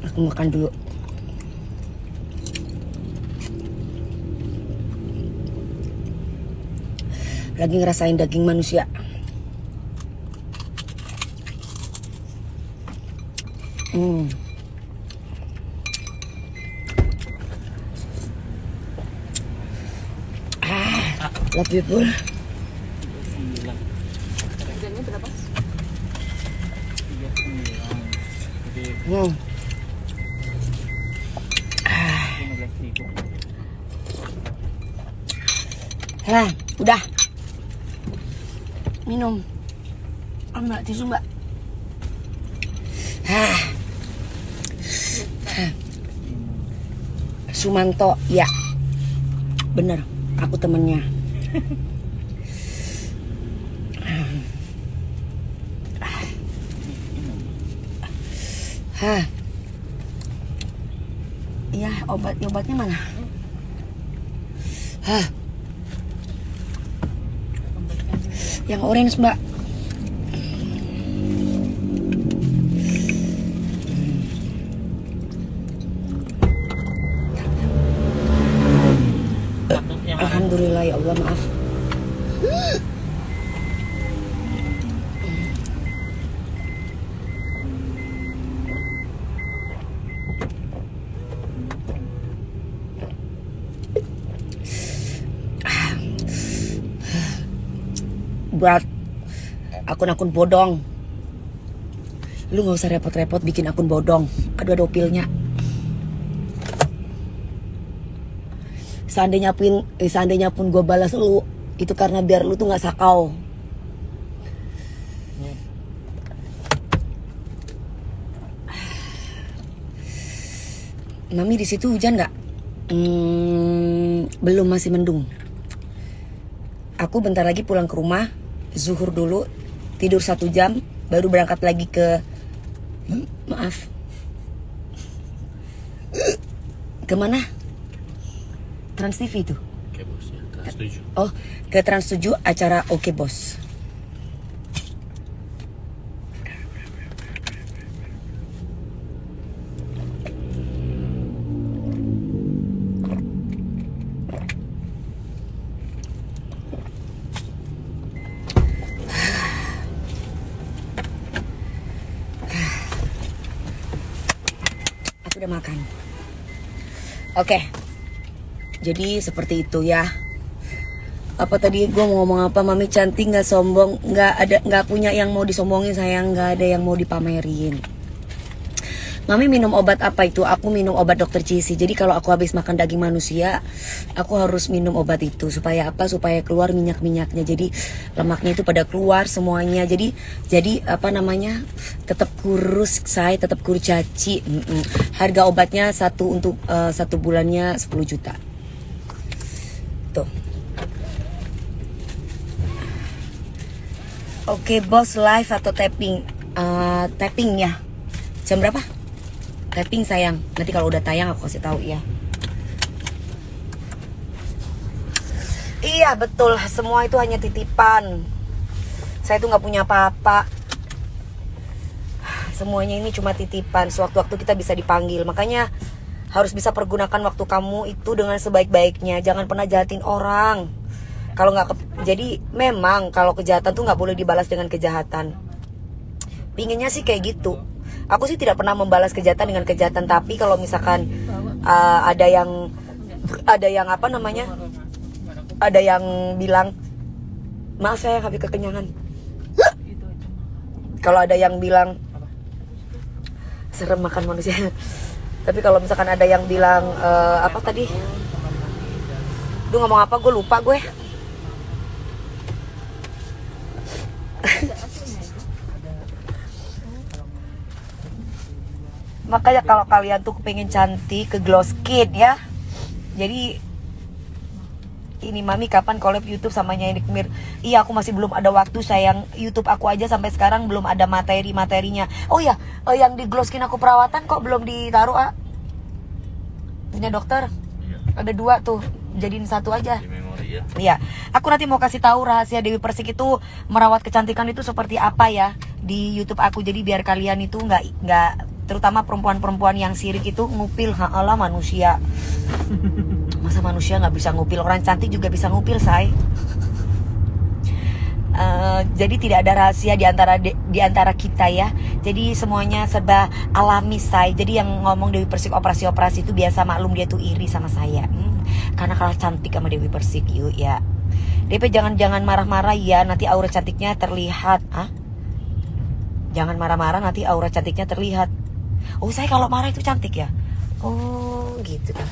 Aku makan dulu. Lagi ngerasain daging manusia. Love you, Pul. Harganya berapa? 39. 15.000. Udah. Minum. Mbak, tisu mbak. Sumanto, ya. Bener, aku temennya. Iya, obatnya mana? Yang orange, Mbak. Alhamdulillah ya Allah, maaf. Buat akun-akun bodong, lu nggak usah repot-repot bikin akun bodong. Aduh, ada opilnya. Seandainya pun gue balas lu, itu karena biar lu tuh nggak sakau. Mami di situ hujan nggak? Belum, masih mendung. Aku bentar lagi pulang ke rumah, zuhur dulu, tidur 1 jam, baru berangkat lagi ke maaf. Kemana? Trans TV itu? Oke bos, ya, Trans 7. Oh, ke Trans 7 acara Oke Bos. Aku udah makan. Oke. Jadi seperti itu ya. Apa tadi gue mau ngomong apa? Mami cantik, nggak sombong, nggak punya yang mau disombongin, sayang, nggak ada yang mau dipamerin. Mami minum obat apa itu? Aku minum obat dokter Cisi. Jadi kalau aku habis makan daging manusia, aku harus minum obat itu supaya apa? Supaya keluar minyak-minyaknya. Jadi lemaknya itu pada keluar semuanya. Jadi apa namanya? Tetap kurus, saya tetap kurcaci. Harga obatnya untuk 1 bulannya 10 juta. Tuh. Oke bos, live atau tapping? Tapping ya. Jam berapa? Tapping sayang. Nanti kalau udah tayang aku kasih tahu ya. Iya betul, semua itu hanya titipan. Saya tuh nggak punya apa-apa. Semuanya ini cuma titipan. Sewaktu-waktu kita bisa dipanggil. Makanya harus bisa pergunakan waktu kamu itu dengan sebaik-baiknya. Jangan pernah jahatin orang. Kalau jadi memang kalau kejahatan tuh nggak boleh dibalas dengan kejahatan. Pinginnya sih kayak gitu. Aku sih tidak pernah membalas kejahatan dengan kejahatan. Tapi kalau misalkan ada yang apa namanya, ada yang bilang maaf saya habis kekenyangan. Kalau ada yang bilang serem makan manusia. Tapi kalau misalkan ada yang bilang apa tadi? Duh ngomong apa? Gue lupa gue. Makanya kalau kalian tuh pengen cantik, ke glow skin ya. Jadi ini Mami kapan collab YouTube sama Nyai Nikmir? Iya aku masih belum ada waktu sayang. YouTube aku aja sampai sekarang belum ada materinya. Oh ya, yang di glow skin aku perawatan kok belum ditaruh punya dokter. Iya. Ada 2 tuh, jadiin 1 aja. Di memori ya. Iya, aku nanti mau kasih tahu rahasia Dewi Persik itu merawat kecantikan itu seperti apa ya di YouTube aku. Jadi biar kalian itu nggak terutama perempuan-perempuan yang sirik itu ngupil. Halah manusia. Masa manusia nggak bisa ngupil? Orang cantik juga bisa ngupil, say. Jadi tidak ada rahasia di antara kita ya. Jadi semuanya serba alami, say. Jadi yang ngomong Dewi Persik operasi itu biasa, maklum dia tuh iri sama saya. Karena kalah cantik sama Dewi Persik yuk ya. DP jangan marah-marah ya, nanti aura cantiknya terlihat. Jangan marah-marah, nanti aura cantiknya terlihat. Oh, saya kalau marah itu cantik ya? Oh gitu kan.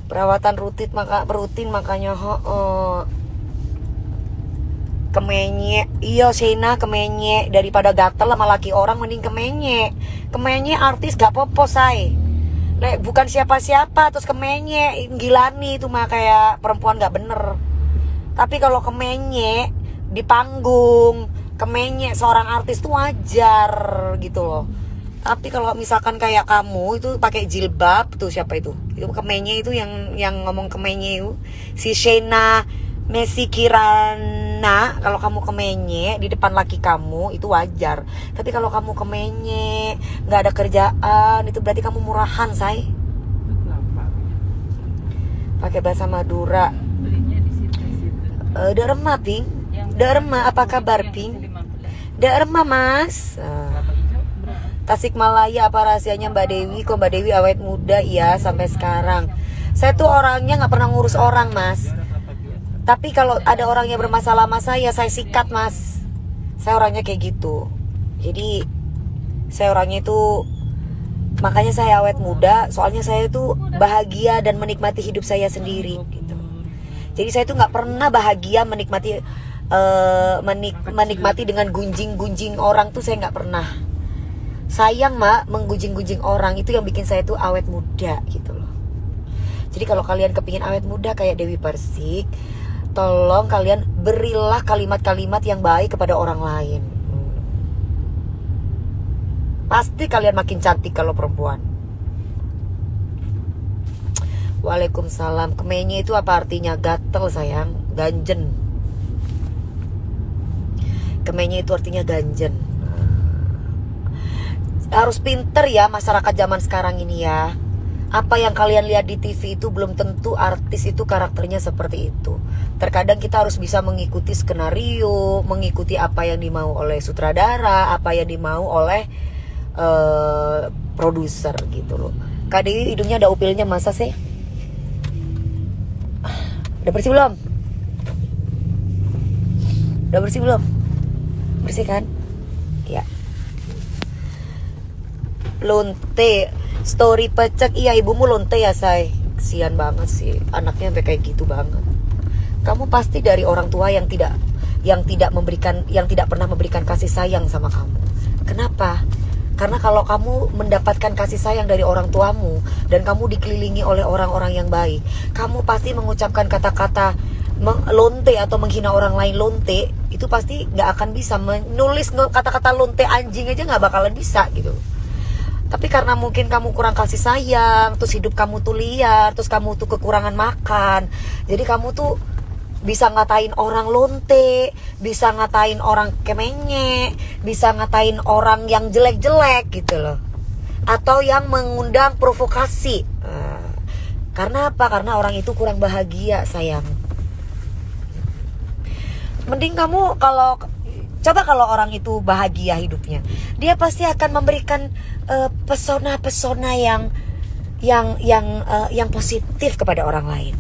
Perawatan rutin makanya kemenye. Iya Sena kemenye, daripada gatel sama laki orang mending kemenye. Kemenye artis gak popo say. Bukan siapa-siapa terus kemenye, gilani itu mah kayak perempuan gak bener. Tapi kalau kemenye di panggung, kemenye seorang artis tuh wajar gitu loh. Tapi kalau misalkan kayak kamu itu pakai jilbab tuh, siapa itu? Itu kemenye itu yang ngomong kemenye itu si Shena Messi Kirana. Kalau kamu kemenye di depan laki kamu itu wajar. Tapi kalau kamu kemenye nggak ada kerjaan itu berarti kamu murahan, say. Pakai bahasa Madura. Derma ping. Derma apa kabar ping? Derma mas. Tasikmalaya apa rahasianya Mbak Dewi? Kok Mbak Dewi awet muda ya sampai sekarang? Saya tuh orangnya nggak pernah ngurus orang mas. Tapi kalau ada orang yang bermasalah sama saya sikat mas. Saya orangnya kayak gitu. Jadi saya orangnya itu, makanya saya awet muda. Soalnya saya itu bahagia dan menikmati hidup saya sendiri gitu. Jadi saya tuh nggak pernah bahagia menikmati menikmati dengan gunjing orang tuh saya nggak pernah. Sayang mak menggunjing orang itu yang bikin saya tuh awet muda gitu loh. Jadi kalau kalian kepingin awet muda kayak Dewi Persik, tolong kalian berilah kalimat-kalimat yang baik kepada orang lain. Pasti kalian makin cantik kalau perempuan. Waalaikumsalam. Kemenye itu apa artinya? Gatel sayang, ganjen. Kemenye itu artinya ganjen. Harus pinter ya masyarakat zaman sekarang ini ya. Apa yang kalian lihat di TV itu belum tentu artis itu karakternya seperti itu. Terkadang kita harus bisa mengikuti skenario, mengikuti apa yang dimau oleh sutradara, apa yang dimau oleh produser gitu loh. Kak Dewi hidungnya ada upilnya masa sih? Udah bersih belum? Udah bersih belum? Bersih kan? Ya. Lonte, story pecek, iya ibumu lonte ya say. Kesian banget sih, anaknya sampai kayak gitu banget. Kamu pasti dari orang tua yang tidak pernah memberikan kasih sayang sama kamu. Kenapa? Karena kalau kamu mendapatkan kasih sayang dari orang tuamu dan kamu dikelilingi oleh orang-orang yang baik, kamu pasti mengucapkan kata-kata lonte atau menghina orang lain lonte, itu pasti nggak akan bisa. Menulis kata-kata lonte anjing aja nggak bakalan bisa gitu. Tapi karena mungkin kamu kurang kasih sayang, terus hidup kamu tuh liar, terus kamu tuh kekurangan makan, jadi kamu tuh bisa ngatain orang lonte, bisa ngatain orang kemenye, bisa ngatain orang yang jelek-jelek gitu loh. Atau yang mengundang provokasi. Karena apa? Karena orang itu kurang bahagia sayang. Mending kamu coba kalau orang itu bahagia hidupnya, dia pasti akan memberikan pesona-pesona yang positif kepada orang lain.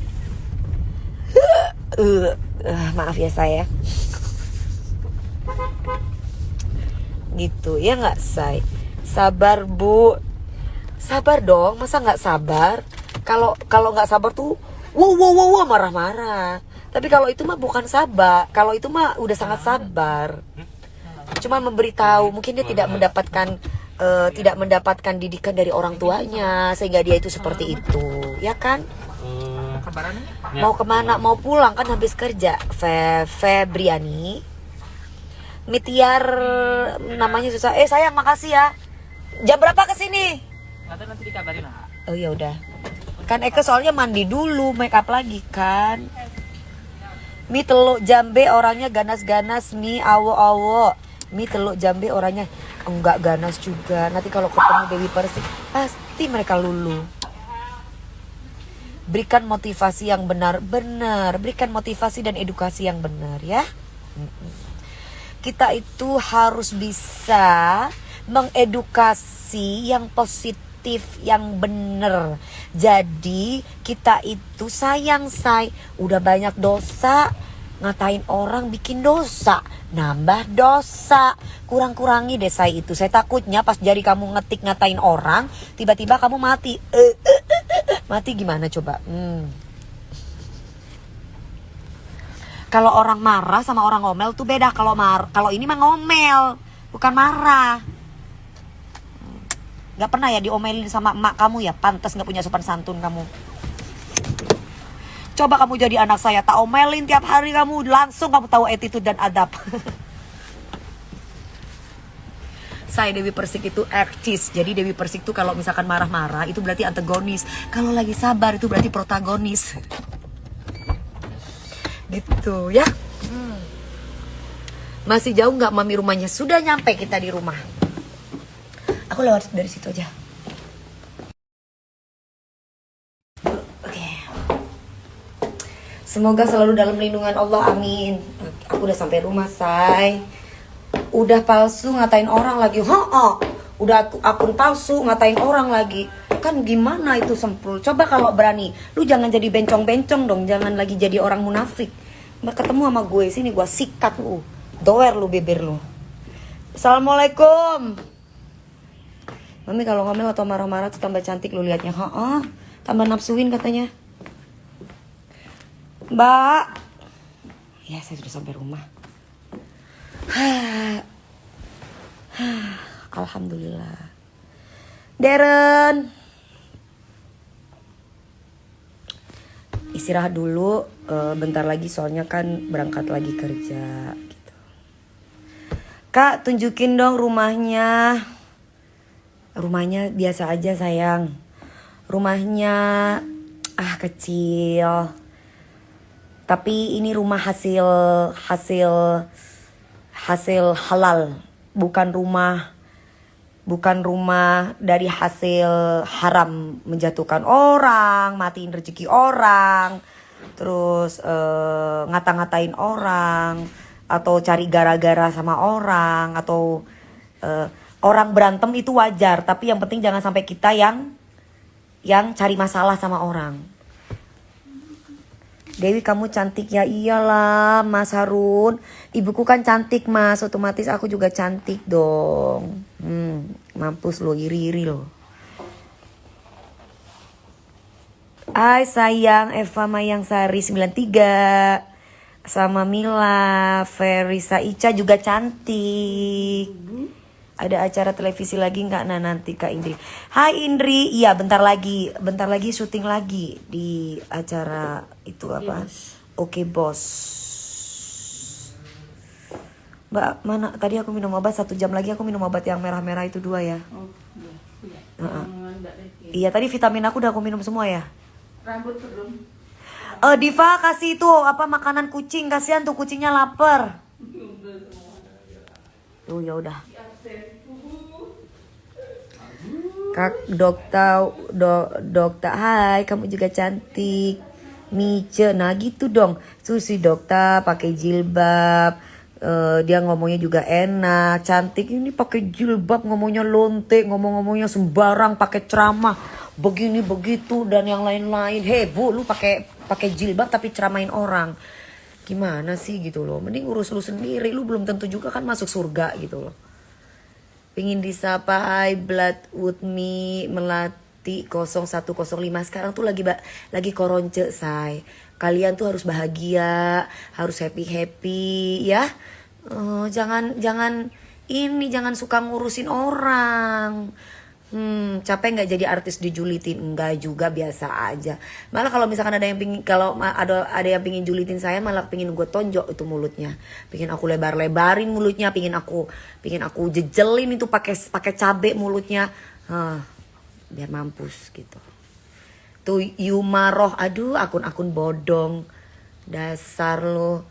Maaf ya saya. Gitu ya nggak say? Sabar bu, sabar dong. Masa nggak sabar? Kalau nggak sabar tuh, wow marah-marah. Tapi kalau itu mah bukan sabar. Kalau itu mah udah sangat sabar. Cuma memberitahu, mungkin dia tidak mendapatkan didikan dari orang tuanya sehingga dia itu seperti itu, ya kan? Mau kemana? Mau pulang kan habis kerja. Febriani Mitiar namanya susah. Sayang makasih ya. Jam berapa kesini? Nanti dikabarin lah. Oh ya udah. Kan Eka soalnya mandi dulu, make up lagi kan. Mi teluk jambe orangnya ganas-ganas mi awo-awo. Mi Teluk Jambe orangnya enggak ganas juga. Nanti kalau ketemu Dewi Persik pasti mereka lulu. Berikan motivasi yang benar-benar, berikan motivasi dan edukasi yang benar ya. Kita itu harus bisa mengedukasi yang positif, yang benar. Jadi kita itu sayang udah banyak dosa, ngatain orang bikin dosa, nambah dosa. Kurang-kurangi deh itu. Saya takutnya pas jari kamu ngetik ngatain orang, tiba-tiba kamu mati. Mati gimana coba? Kalau orang marah sama orang ngomel tuh beda. Kalau ini mah ngomel, bukan marah. Gak pernah ya diomelin sama emak kamu ya? Pantas gak punya sopan santun kamu. Coba kamu jadi anak saya, tak omelin tiap hari kamu, langsung kamu tahu attitude dan adab. Saya Dewi Persik itu artis. Jadi Dewi Persik itu kalau misalkan marah-marah itu berarti antagonis. Kalau lagi sabar itu berarti protagonis. Gitu ya. Masih jauh nggak mami rumahnya? Sudah nyampe kita di rumah. Aku lewat dari situ aja. Oke. Semoga selalu dalam lindungan Allah, amin. Aku udah sampai rumah, say. Udah palsu ngatain orang lagi. Udah akun palsu ngatain orang lagi. Kan gimana itu Sempul? Coba kalau berani, lu jangan jadi bencong-bencong dong. Jangan lagi jadi orang munafik. Ketemu sama gue sini, gue sikat lu. Doer lu bibir lu. Assalamualaikum. Mami kalau ngomel atau marah-marah tuh tambah cantik lu liatnya. Tambah nafsuin katanya. Mbak. Ya, saya sudah sampai rumah. Alhamdulillah. Darren, istirahat dulu, bentar lagi soalnya kan berangkat lagi kerja gitu. Kak, tunjukin dong rumahnya. Rumahnya biasa aja sayang. Rumahnya kecil. Tapi ini rumah hasil halal, bukan rumah dari hasil haram, menjatuhkan orang, matiin rezeki orang, terus ngata-ngatain orang, atau cari gara-gara sama orang, atau orang berantem itu wajar, tapi yang penting jangan sampai kita yang cari masalah sama orang. Dewi kamu cantik ya. Iyalah Mas Harun, ibuku kan cantik Mas, otomatis aku juga cantik dong. Mampus lo, iri-iri lo. Hai sayang, Eva Mayang Sari 93. Sama Mila, Ferisa Ica juga cantik. Ada acara televisi lagi nggak nanti Kak Indri? Hai Indri, iya bentar lagi syuting lagi di acara itu apa? Oke Bos. Mbak mana? Tadi aku minum obat 1 jam lagi aku minum obat yang merah-merah itu 2 ya. Iya tadi vitamin aku udah aku minum semua ya. Rambut belum. Diva kasih itu apa makanan kucing, kasihan tuh kucingnya lapar. Tuh ya udah. Kak dokter, hai kamu juga cantik. Mice, nah gitu dong. Susi dokter pakai jilbab. Dia ngomongnya juga enak, cantik. Ini pakai jilbab ngomongnya lonte, ngomongnya sembarang, pakai ceramah begini begitu dan yang lain-lain. Hei bu, lu pakai jilbab tapi ceramain orang. Gimana sih gitu loh. Mending urus lu sendiri, lu belum tentu juga kan masuk surga gitu loh. Pingin disapa, hai blood with me Melati 0105. Sekarang tuh lagi koronce say. Kalian tuh harus bahagia, harus happy ya. Jangan suka ngurusin orang. Capek nggak jadi artis dijulitin? Enggak juga, biasa aja. Malah kalau misalkan ada yang pingin julitin saya, malah pingin gue tonjok itu mulutnya, pingin aku lebarin mulutnya, pingin aku jejelin itu pakai cabe mulutnya, biar mampus gitu. Tuh Yumaroh, aduh akun bodong, dasar lo,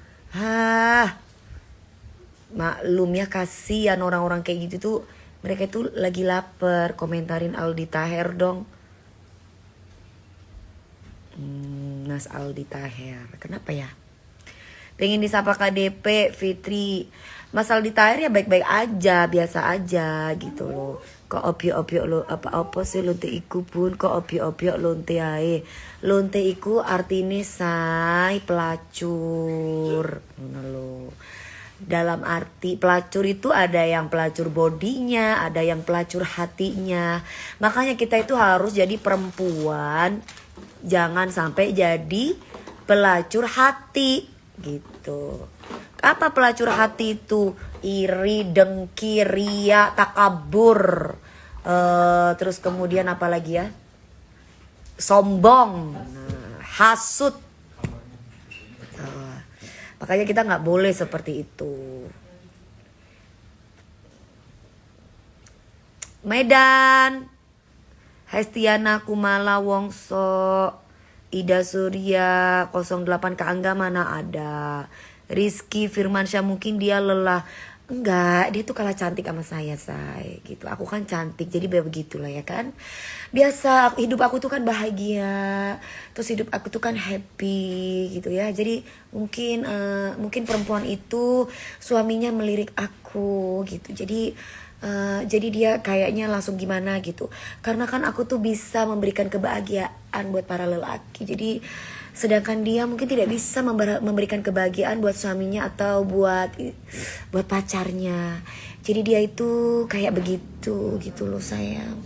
Maklum ya, kasihan orang-orang kayak gitu tuh. Mereka itu lagi lapar. Komentarin Aldi Taher dong. Mas Aldi Taher, kenapa ya? Pengen disapa KDP Fitri. Mas Aldi Taher ya baik-baik aja, biasa aja gitu loh. Kok opiok-opiok lo apa sih lonte iku pun, kok opiok-opiok lonte ae. Lonte iku artine say pelacur. Ngono lo. Dalam arti pelacur itu ada yang pelacur bodinya, ada yang pelacur hatinya. Makanya kita itu harus jadi perempuan, jangan sampai jadi pelacur hati gitu. Apa pelacur hati itu? Iri, dengki, ria, takabur. Terus kemudian apa lagi ya? Sombong, hasut. Makanya kita nggak boleh seperti itu. Medan, Hestiana Kumala Wongso, Ida Surya 08 Kak Angga mana ada. Rizky Firmansyah mungkin dia lelah. Enggak, dia tuh kalah cantik sama saya, say. Gitu. Aku kan cantik, jadi begitulah ya kan. Biasa hidup aku tuh kan bahagia. Terus hidup aku tuh kan happy gitu ya. Jadi mungkin perempuan itu suaminya melirik aku gitu. Jadi dia kayaknya langsung gimana gitu. Karena kan aku tuh bisa memberikan kebahagiaan buat para lelaki. Jadi sedangkan dia mungkin tidak bisa memberikan kebahagiaan buat suaminya atau buat pacarnya. Jadi dia itu kayak begitu gitu loh sayang.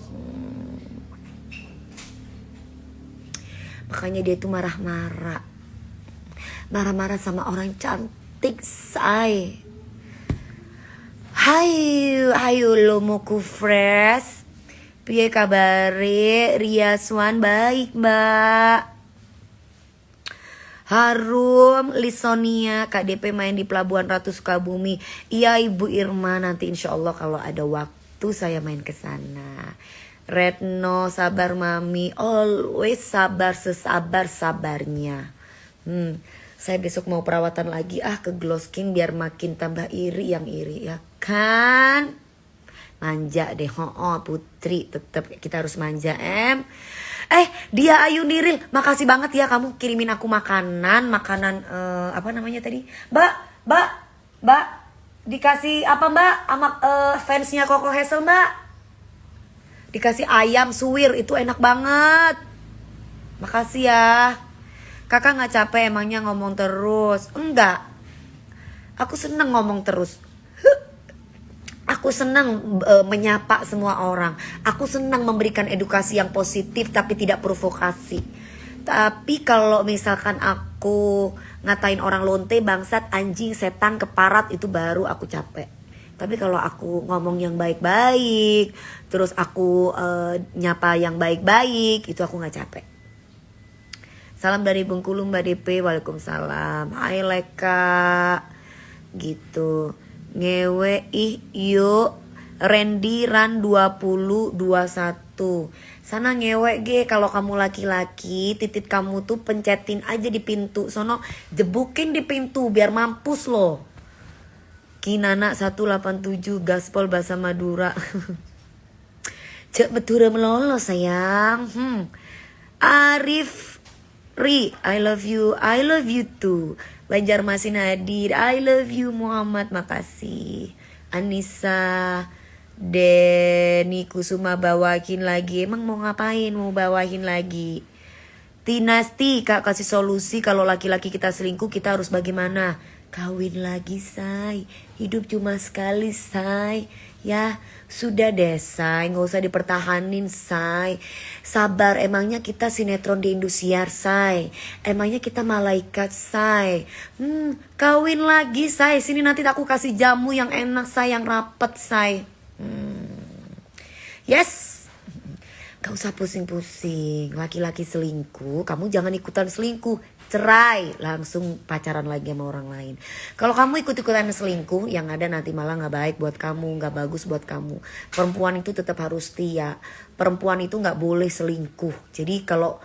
Makanya dia itu marah-marah sama orang cantik, say. Hayu lomoku fresh. Piye kabare? Riaswan baik, Mbak. Harum, Lisonia, KDP main di Pelabuhan Ratu Sukabumi. Iya Ibu Irma, nanti insya Allah kalau ada waktu saya main ke sana. Retno, sabar Mami, always sabar, sesabar-sabarnya. Saya besok mau perawatan lagi ke glow skin biar makin tambah iri yang iri ya kan. Manja deh, Putri, tetap kita harus manja Dia Ayu Niril, makasih banget ya kamu kirimin aku makanan apa namanya tadi? Mbak, dikasih apa Mbak? Sama fansnya Koko Hazel Mbak. Dikasih ayam suwir, itu enak banget. Makasih ya. Kakak gak capek emangnya ngomong terus? Enggak. Aku seneng ngomong terus. Aku senang menyapa semua orang. Aku senang memberikan edukasi yang positif tapi tidak provokasi. Tapi kalau misalkan aku ngatain orang lonte, bangsat, anjing, setan, keparat, itu baru aku capek. Tapi kalau aku ngomong yang baik-baik, terus aku nyapa yang baik-baik, itu aku gak capek. Salam dari Bengkulu Mbak DP. Waalaikumsalam. Hai Leka. Gitu. Ngewe yuk Randy Ran 2021. Sana ngewe kalau kamu laki-laki, titik kamu tuh pencetin aja di pintu. Sono jebukin di pintu biar mampus loh. Kinana 187 Gaspol bahasa Madura. Cek betul melolo sayang. Arif Ri, I love you too. Banjarmasin hadir, I love you Muhammad, makasih. Anissa, Deni Kusuma bawain lagi. Emang mau ngapain? Mau bawain lagi? Tinasti, Kak kasih solusi kalau laki-laki kita selingkuh kita harus bagaimana? Kawin lagi, say. Hidup cuma sekali, say. Ya, sudah deh, say. Nggak usah dipertahanin, say. Sabar, emangnya kita sinetron di Indosiar, say. Emangnya kita malaikat, say. Kawin lagi, say. Sini nanti aku kasih jamu yang enak, say. Yang rapet, say. Yes. Gak usah pusing-pusing. Laki-laki selingkuh, kamu jangan ikutan selingkuh. Cerai, langsung pacaran lagi sama orang lain. Kalau kamu ikut-ikutan selingkuh, yang ada nanti malah gak baik buat kamu, gak bagus buat kamu. Perempuan itu tetap harus setia. Perempuan itu gak boleh selingkuh. Jadi kalau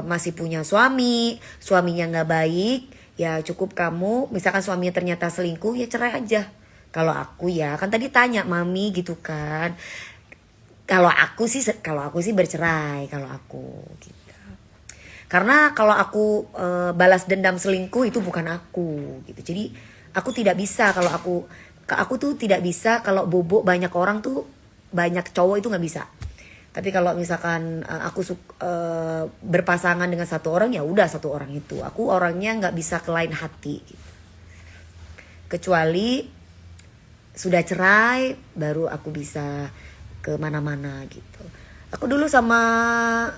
masih punya suaminya gak baik, Ya cukup kamu, misalkan suaminya ternyata selingkuh, ya cerai aja. Kalau aku ya, kan tadi tanya mami gitu kan. Kalau aku sih bercerai kalau aku gitu. Karena kalau aku balas dendam selingkuh itu bukan aku gitu. Jadi aku tidak bisa kalau aku tuh tidak bisa kalau bobo banyak orang tuh, banyak cowok itu nggak bisa. Tapi kalau misalkan aku berpasangan dengan satu orang, ya udah satu orang itu. Aku orangnya nggak bisa ke lain hati. Gitu. Kecuali sudah cerai, baru aku bisa ke mana-mana gitu. Aku dulu sama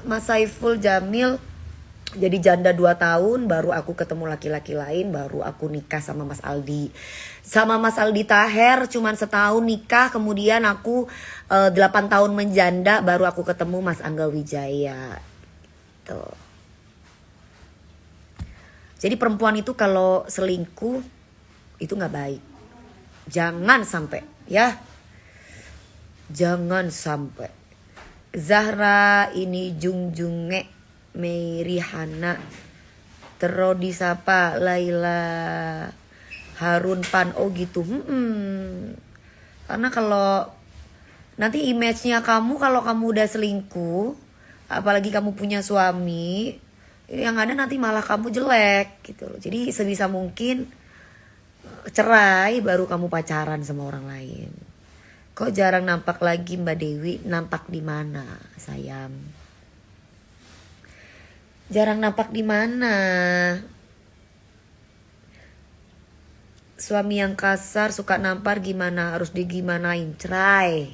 Mas Saiful Jamil jadi janda 2 tahun, baru aku ketemu laki-laki lain, baru aku nikah sama Mas Aldi. Sama Mas Aldi Taher cuman setahun nikah, kemudian aku 8 tahun menjanda, baru aku ketemu Mas Angga Wijaya. Tuh. Jadi perempuan itu kalau selingkuh itu nggak baik. Jangan sampai ya. Jangan sampai. Zahra ini Jungjunge Merihana Tero disapa Laila Harun Pan, oh gitu. Karena kalau nanti image-nya kamu kalau kamu udah selingkuh, apalagi kamu punya suami, yang ada nanti malah kamu jelek gitu loh. Jadi sebisa mungkin cerai baru kamu pacaran sama orang lain. Kok jarang nampak lagi Mbak Dewi? Nampak di mana, sayang? Jarang nampak di mana? Suami yang kasar suka nampar gimana? Harus digimanain? Cerai.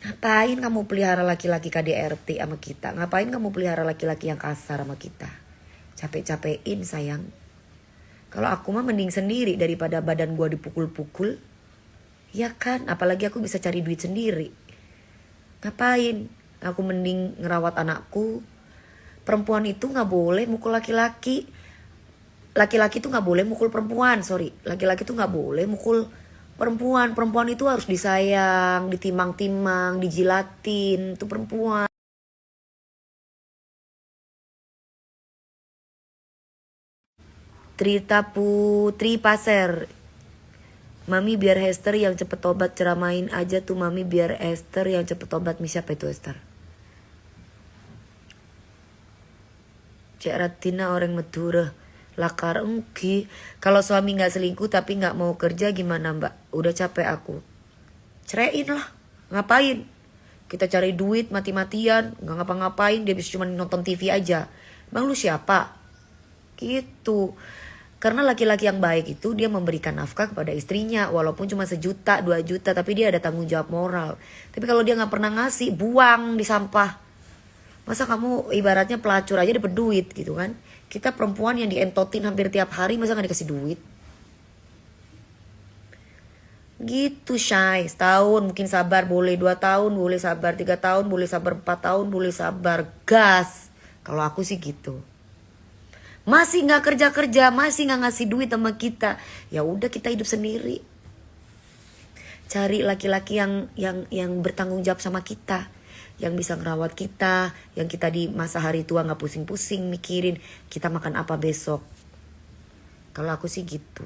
Ngapain kamu pelihara laki-laki KDRT sama kita? Ngapain kamu pelihara laki-laki yang kasar sama kita? Capek-capekin sayang. Kalau aku mah mending sendiri daripada badan gua dipukul-pukul. Ya kan? Apalagi aku bisa cari duit sendiri. Ngapain? Aku mending ngerawat anakku. Perempuan itu gak boleh mukul laki-laki. Laki-laki itu gak boleh mukul perempuan. Laki-laki itu gak boleh mukul perempuan. Perempuan itu harus disayang, ditimang-timang, dijilatin. Itu perempuan. Trita Putri Pasir. Mami biar Hester yang cepet tobat, ceramain aja tuh Mami biar Hester yang cepet tobat. Siapa itu Hester? Cek Ratina orang Madura. Lakar engki. Kalau suami gak selingkuh tapi gak mau kerja gimana Mbak? Udah capek aku. Ceraiin lah. Ngapain? Kita cari duit mati-matian. Gak ngapa-ngapain. Dia bisa cuma nonton TV aja. Bang lu siapa? Gitu. Karena laki-laki yang baik itu dia memberikan nafkah kepada istrinya. Walaupun cuma 1 juta, 2 juta. Tapi dia ada tanggung jawab moral. Tapi kalau dia gak pernah ngasih, buang di sampah. Masa kamu ibaratnya pelacur aja dapat duit gitu kan. Kita perempuan yang dientotin hampir tiap hari, masa gak dikasih duit? Gitu Shay. Setahun mungkin sabar, boleh 2 tahun, boleh sabar 3 tahun, boleh sabar 4 tahun, boleh sabar. Gas. Kalau aku sih gitu. Masih gak kerja-kerja, masih gak ngasih duit sama kita, ya udah kita hidup sendiri. Cari laki-laki yang bertanggung jawab sama kita, yang bisa ngerawat kita, yang kita di masa hari tua gak pusing-pusing mikirin kita makan apa besok. Kalau aku sih gitu.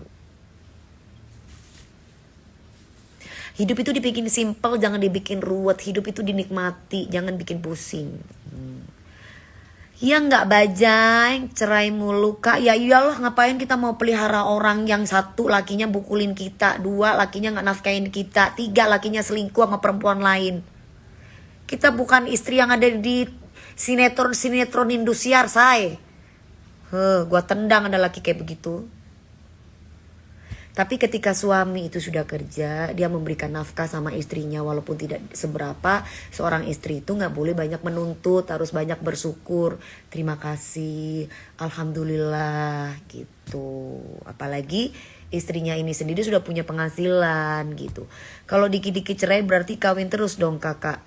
Hidup itu dibikin simple, jangan dibikin ruwet. Hidup itu dinikmati, jangan bikin pusing. Ya nggak bajai, cerai mulu kak. Ya iyalah, ngapain kita mau pelihara orang yang 1 lakinya bukulin kita, 2 lakinya nggak nafkain kita, 3 lakinya selingkuh sama perempuan lain. Kita bukan istri yang ada di sinetron Indosiar, say. Gua tendang ada laki kayak begitu. Tapi ketika suami itu sudah kerja, dia memberikan nafkah sama istrinya walaupun tidak seberapa. Seorang istri itu gak boleh banyak menuntut, harus banyak bersyukur. Terima kasih, alhamdulillah gitu. Apalagi istrinya ini sendiri sudah punya penghasilan gitu. Kalau dikit-dikit cerai berarti kawin terus dong kakak.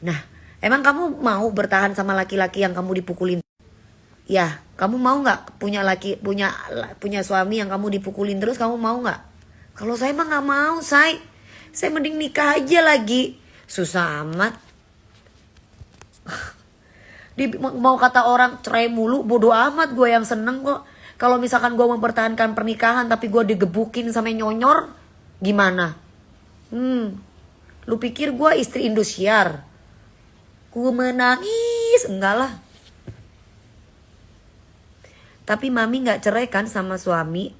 Nah, emang kamu mau bertahan sama laki-laki yang kamu dipukulin? Ya, kamu mau nggak punya suami yang kamu dipukulin terus? Kamu mau nggak? Kalau saya mah nggak mau, saya mending nikah aja lagi. Susah amat. Mau kata orang cerai mulu, bodo amat, gue yang seneng kok. Kalau misalkan gue mempertahankan pernikahan tapi gue digebukin sampai nyonyor, gimana? Lu pikir gue istri Indosiar? Gue menangis, enggak lah. Tapi mami gak cerai kan sama suami?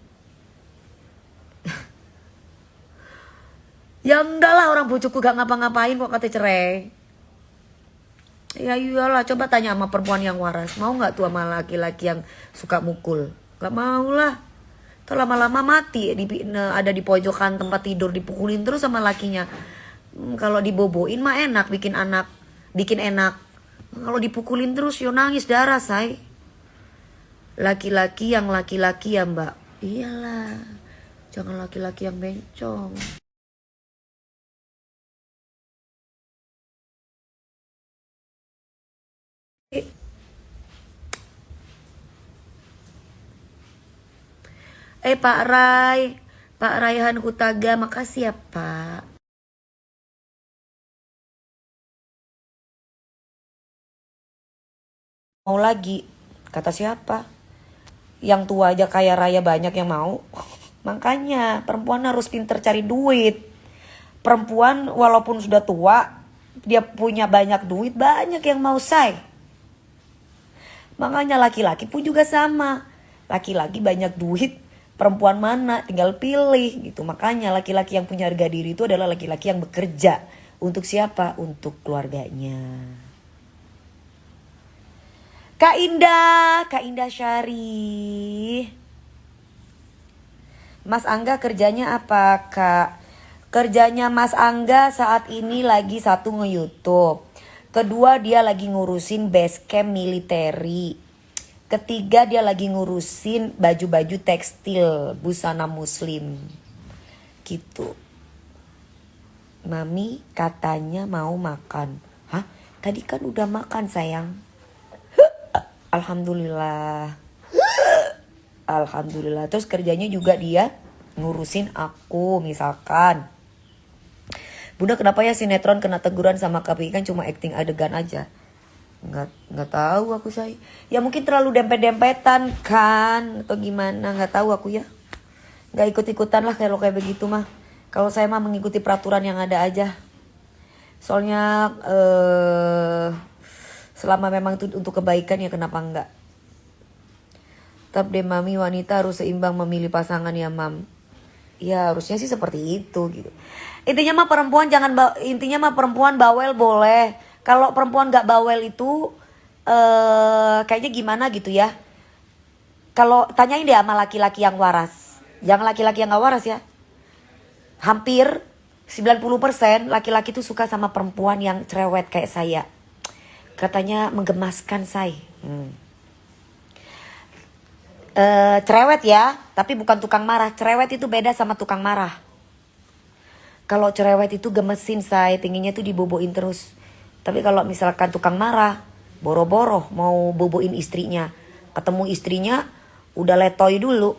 Ya enggak lah, orang bujuku gak ngapa-ngapain kok kata cerai. Ya iyalah, coba tanya sama perempuan yang waras. Mau gak tuh sama laki-laki yang suka mukul? Gak mau lah. Tuh lama-lama mati ada di pojokan tempat tidur dipukulin terus sama lakinya. Kalau diboboin mah enak, bikin enak. Kalau dipukulin terus yo nangis darah, say. Laki-laki ya mbak. Iyalah, jangan laki-laki yang bencong. Pak Raihan Hutaga, makasih ya Pak. Mau lagi, kata siapa? Yang tua aja kaya raya banyak yang mau. Makanya perempuan harus pinter cari duit. Perempuan walaupun sudah tua, dia punya banyak duit, banyak yang mau, say. Makanya laki-laki pun juga sama. Laki-laki banyak duit, perempuan mana tinggal pilih gitu. Makanya laki-laki yang punya harga diri itu adalah laki-laki yang bekerja. Untuk siapa? Untuk keluarganya. Kak Indah Syari. Mas Angga kerjanya apa Kak? Kerjanya Mas Angga saat ini lagi satu nge-YouTube. Kedua dia lagi ngurusin base camp militeri. Ketiga dia lagi ngurusin baju-baju tekstil busana muslim. Gitu. Mami katanya mau makan. Hah? Tadi kan udah makan sayang. Alhamdulillah. Alhamdulillah. Terus kerjanya juga dia ngurusin aku misalkan. Bunda kenapa ya sinetron kena teguran sama KPI, kan cuma acting adegan aja. Nggak tahu aku say. Ya mungkin terlalu dempet-dempetan kan atau gimana, nggak tahu aku ya. Nggak ikut-ikutan lah kalau kayak begitu mah. Kalau saya mah mengikuti peraturan yang ada aja. Soalnya selama memang itu untuk kebaikan ya kenapa enggak. Tetap deh mami, wanita harus seimbang memilih pasangan ya mam. Ya harusnya sih seperti itu gitu. Intinya mah perempuan bawel boleh. Kalau perempuan nggak bawel itu kayaknya gimana gitu ya. Kalau tanyain deh sama laki-laki yang waras. Jangan laki-laki yang nggak waras ya. Hampir 90% laki-laki tuh suka sama perempuan yang cerewet kayak saya. Katanya menggemaskan say. Cerewet ya, tapi bukan tukang marah. Cerewet itu beda sama tukang marah. Kalau cerewet itu gemesin say, tingginya tuh diboboin terus. Tapi kalau misalkan tukang marah, boro-boro mau boboin istrinya. Ketemu istrinya udah letoy dulu.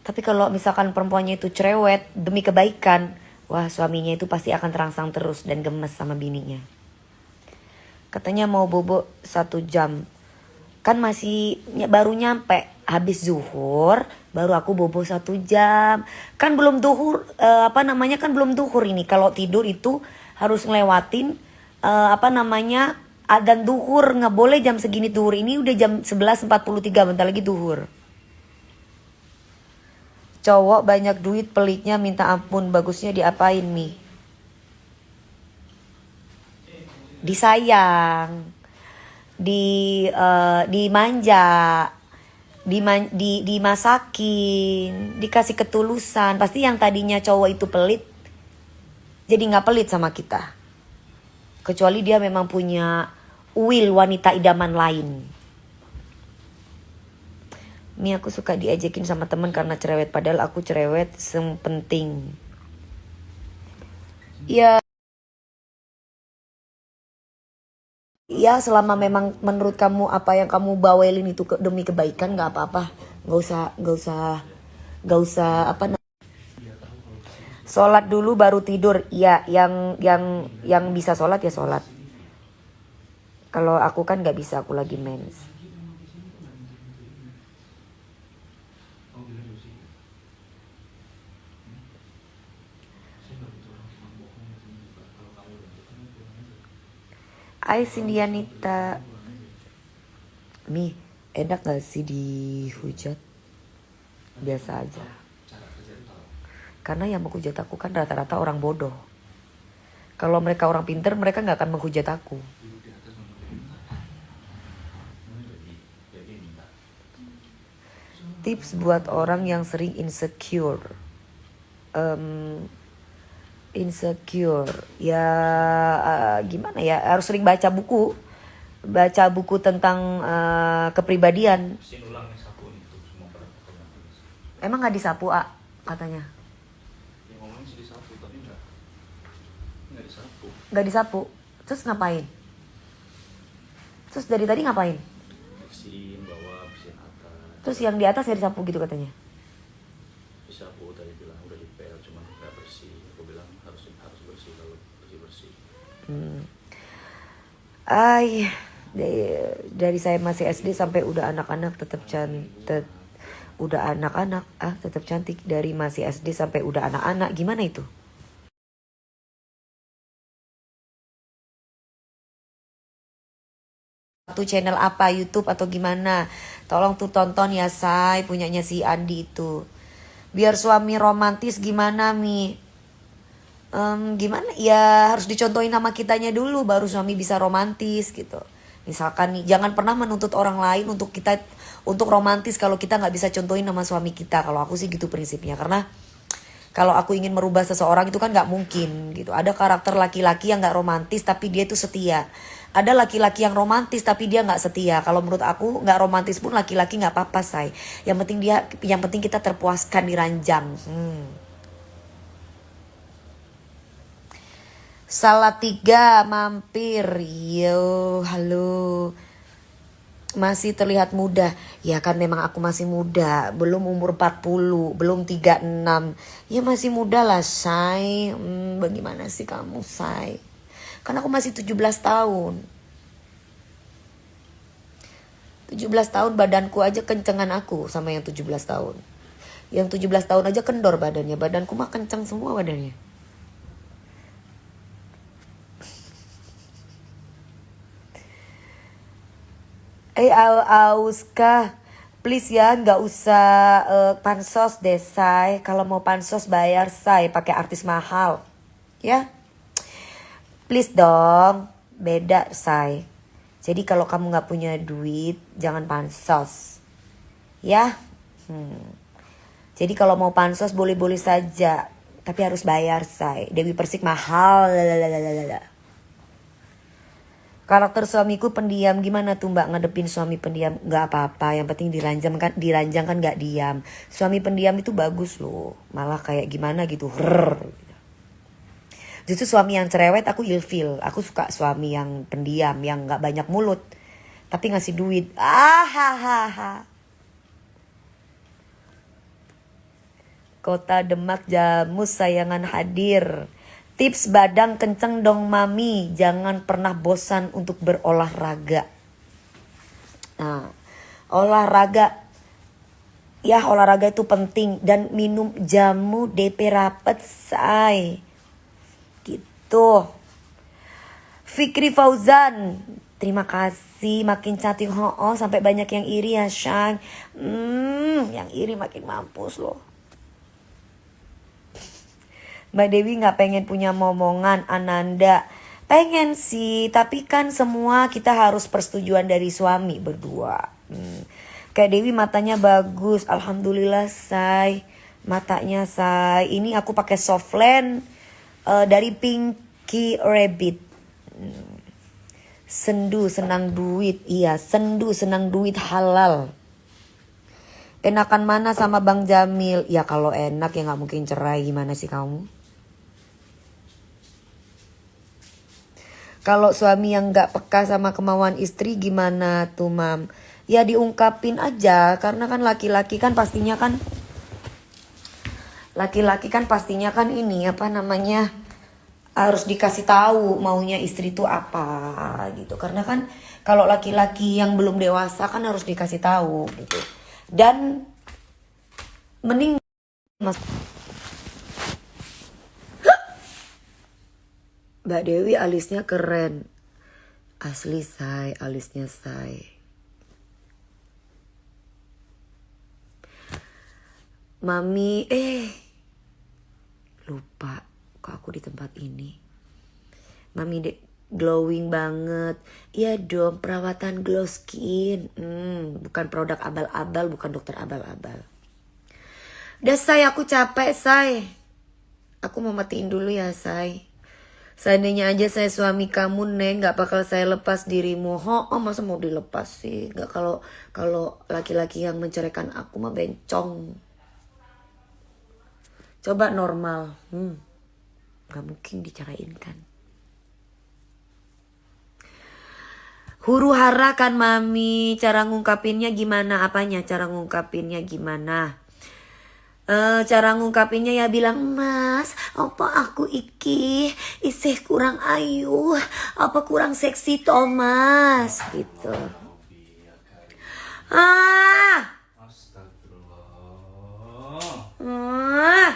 Tapi kalau misalkan perempuannya itu cerewet demi kebaikan, wah suaminya itu pasti akan terangsang terus dan gemes sama bininya. Katanya mau bobo 1 jam. Kan masih baru nyampe. Habis zuhur baru aku bobo 1 jam. Kan belum duhur, kan belum duhur ini. Kalau tidur itu harus ngelewatin adzan duhur. Nggak boleh jam segini duhur. Ini udah jam 11.43, bentar lagi duhur. Cowok banyak duit peliknya minta ampun. Bagusnya diapain nih? Disayang, dimanja, dimasakin, dikasih ketulusan. Pasti yang tadinya cowok itu pelit jadi nggak pelit sama kita, kecuali dia memang punya wanita idaman lain. Mi aku suka diajakin sama temen karena cerewet, padahal aku cerewet penting. Ya selama memang menurut kamu apa yang kamu bawelin itu demi kebaikan nggak apa-apa, nggak usah sholat dulu baru tidur. Ya yang bisa sholat ya sholat. Kalau aku kan nggak bisa, aku lagi mens. Hai Sindianita. Mi, enak gak sih dihujat? Biasa aja. Karena yang menghujat aku kan rata-rata orang bodoh. Kalau mereka orang pinter, mereka gak akan menghujat aku. Tips buat orang yang sering insecure. Insecure ya, gimana ya, harus sering baca buku tentang kepribadian. Emang nggak disapu katanya? Nggak disapu. Terus ngapain? Terus dari tadi ngapain? Bersihin bawah, bersihin atas. Terus yang di atas nggak disapu gitu katanya? Disapu tadi bilang udah dipel, cuman nggak bersih. Aku bilang harus bersih, kalau bersih. Dari saya masih SD sampai udah anak-anak tetap cantik. Udah anak-anak tetap cantik. Dari masih SD sampai udah anak-anak, gimana itu? Satu channel apa, YouTube atau gimana? Tolong tuh tonton ya say, punyanya si Andi itu. Biar suami romantis gimana Mi? Gimana ya, harus dicontohin sama kitanya dulu baru suami bisa romantis gitu. Misalkan nih, jangan pernah menuntut orang lain untuk romantis kalau kita nggak bisa contohin sama suami kita. Kalau aku sih gitu prinsipnya, karena kalau aku ingin merubah seseorang itu kan nggak mungkin gitu. Ada karakter laki-laki yang nggak romantis tapi dia itu setia. Ada laki-laki yang romantis tapi dia nggak setia. Kalau menurut aku nggak romantis pun laki-laki nggak apa-apa say. Yang penting kita terpuaskan di ranjang. Salatiga mampir. Yo, halo. Masih terlihat muda. Ya kan memang aku masih muda. Belum umur 40, belum 36. Ya masih muda lah, say. Bagaimana sih kamu, say? Kan aku masih 17 tahun. 17 tahun badanku aja kencengan aku sama yang 17 tahun. Yang 17 tahun aja kendor badannya. Badanku mah kenceng semua badannya. Auska, please ya nggak usah pansos deh say. Kalau mau pansos bayar say, pakai artis mahal, ya. Please dong, beda say. Jadi kalau kamu nggak punya duit, jangan pansos, ya. Jadi kalau mau pansos boleh-boleh saja, tapi harus bayar say. Dewi Persik mahal, lalalala. Karakter suamiku pendiam, gimana tuh mbak ngadepin suami pendiam? Gak apa-apa, yang penting diranjang kan gak diam. Suami pendiam itu bagus loh, malah kayak gimana gitu. Justru suami yang cerewet aku ilfil. Aku suka suami yang pendiam, yang gak banyak mulut tapi ngasih duit. Kota Demak Jamus sayangan hadir. Tips badan kenceng dong mami, jangan pernah bosan untuk berolahraga. Nah, olahraga itu penting, dan minum jamu DP rapet say. Gitu. Fikri Fauzan, terima kasih, makin cantik sampai banyak yang iri ya Syang. Yang iri makin mampus loh. Mbak Dewi gak pengen punya momongan, Ananda. Pengen sih, tapi kan semua kita harus persetujuan dari suami berdua. Kayak Dewi matanya bagus, alhamdulillah say. Matanya say. Ini aku pakai soft lens dari Pinky Rabbit. Sendu senang duit, iya sendu senang duit halal. Enakan mana sama Bang Jamil? Ya kalau enak ya gak mungkin cerai, gimana sih kamu? Kalau suami yang gak peka sama kemauan istri gimana tuh mam? Ya diungkapin aja, karena kan laki-laki kan pastinya kan ini apa namanya, harus dikasih tahu maunya istri itu apa gitu. Karena kan kalau laki-laki yang belum dewasa kan harus dikasih tahu gitu. Dan mending Mas Mbak Dewi alisnya keren. Asli say, alisnya say. Mami, lupa kok aku di tempat ini. Mami glowing banget. Iya dong, perawatan glow skin. Bukan produk abal-abal, bukan dokter abal-abal. Udah say, aku capek say. Aku mau matiin dulu ya say. Seandainya aja saya suami kamu Neng, gak bakal saya lepas dirimu. Masa mau dilepas sih? Gak, kalau laki-laki yang menceraikan aku mah bencong. Coba normal, gak mungkin diceraiin kan. Huru hara kan mami, cara ngungkapinnya gimana? Apanya cara ngungkapinnya gimana? Cara ngungkapinnya ya bilang, Mas, apa aku isih kurang ayu, apa kurang seksi Thomas gitu. Astagfirullah.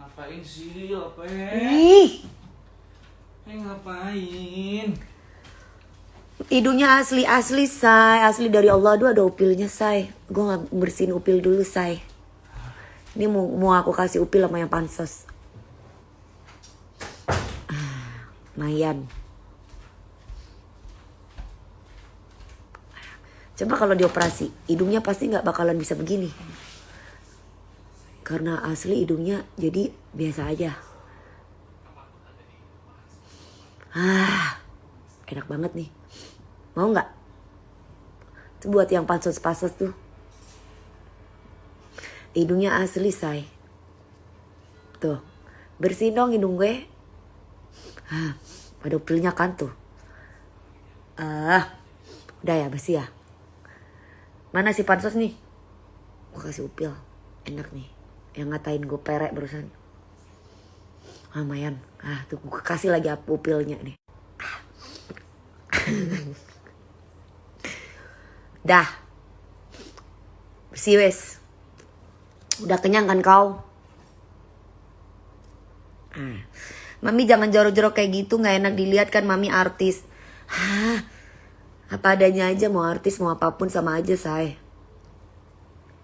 Ngapain sih lo, ngapain? Hidungnya asli say, asli dari Allah. Aduh ada upilnya say. Gue gak bersihin upil dulu say. Ini mau aku kasih upil sama yang pansos. Mayan. Coba kalau dioperasi, hidungnya pasti gak bakalan bisa begini. Karena asli hidungnya jadi biasa aja. Enak banget nih. Mau gak? Itu buat yang pansos-pansos tuh. Hidungnya asli say. Tuh, bersihin dong hidung gue. Ada upilnya kan tuh. Udah ya, bersih ya. Mana si pansos nih? Gue kasih upil. Enak nih. Yang ngatain gue perek barusan. Lumayan. Tuh gue kasih lagi upilnya nih. Dah. Bersih wes. Udah kenyang kan kau? Mami jangan jorok-jorok kayak gitu, gak enak dilihat kan mami artis. Apa adanya aja, mau artis mau apapun sama aja say.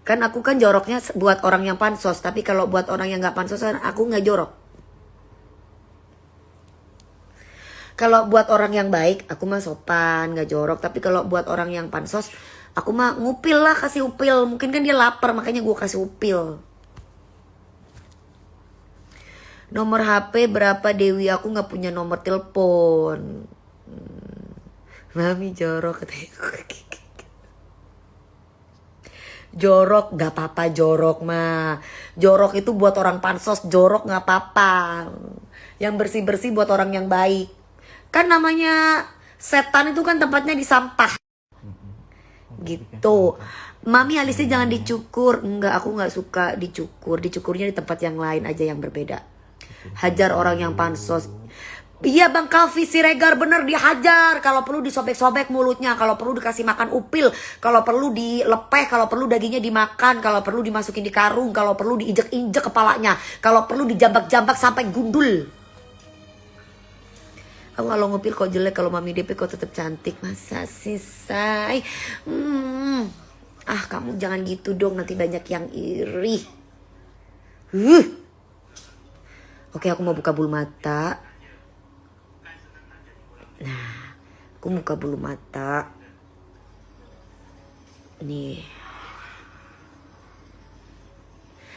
Kan aku kan joroknya buat orang yang pansos, tapi kalau buat orang yang gak pansos aku gak jorok. Kalau buat orang yang baik aku mah sopan, gak jorok. Tapi kalau buat orang yang pansos aku mah ngupil lah, kasih upil. Mungkin kan dia lapar makanya gue kasih upil. Nomor HP berapa Dewi? Aku gak punya nomor telepon. Mami jorok katanya. Jorok gak apa-apa, jorok mah. Jorok itu buat orang pansos, jorok gak apa-apa. Yang bersih-bersih buat orang yang baik. Kan namanya setan itu kan tempatnya di sampah. Gitu. Mami alisnya jangan dicukur. Enggak, aku gak suka dicukur. Dicukurnya di tempat yang lain aja yang berbeda. Hajar orang yang pansos. Iya Bang Kalvi Siregar bener, dihajar. Kalau perlu disobek-sobek mulutnya, kalau perlu dikasih makan upil, kalau perlu dilepeh, kalau perlu dagingnya dimakan, kalau perlu dimasukin di karung, kalau perlu diinjek-injek kepalanya, kalau perlu dijambak-jambak sampai gundul. Aku kalau ngupil kok jelek, kalau Mami DP kok tetap cantik. Masa sih say? Kamu jangan gitu dong, nanti banyak yang iri. Oke, aku mau buka bulu mata. Nah, aku buka bulu mata. Nih.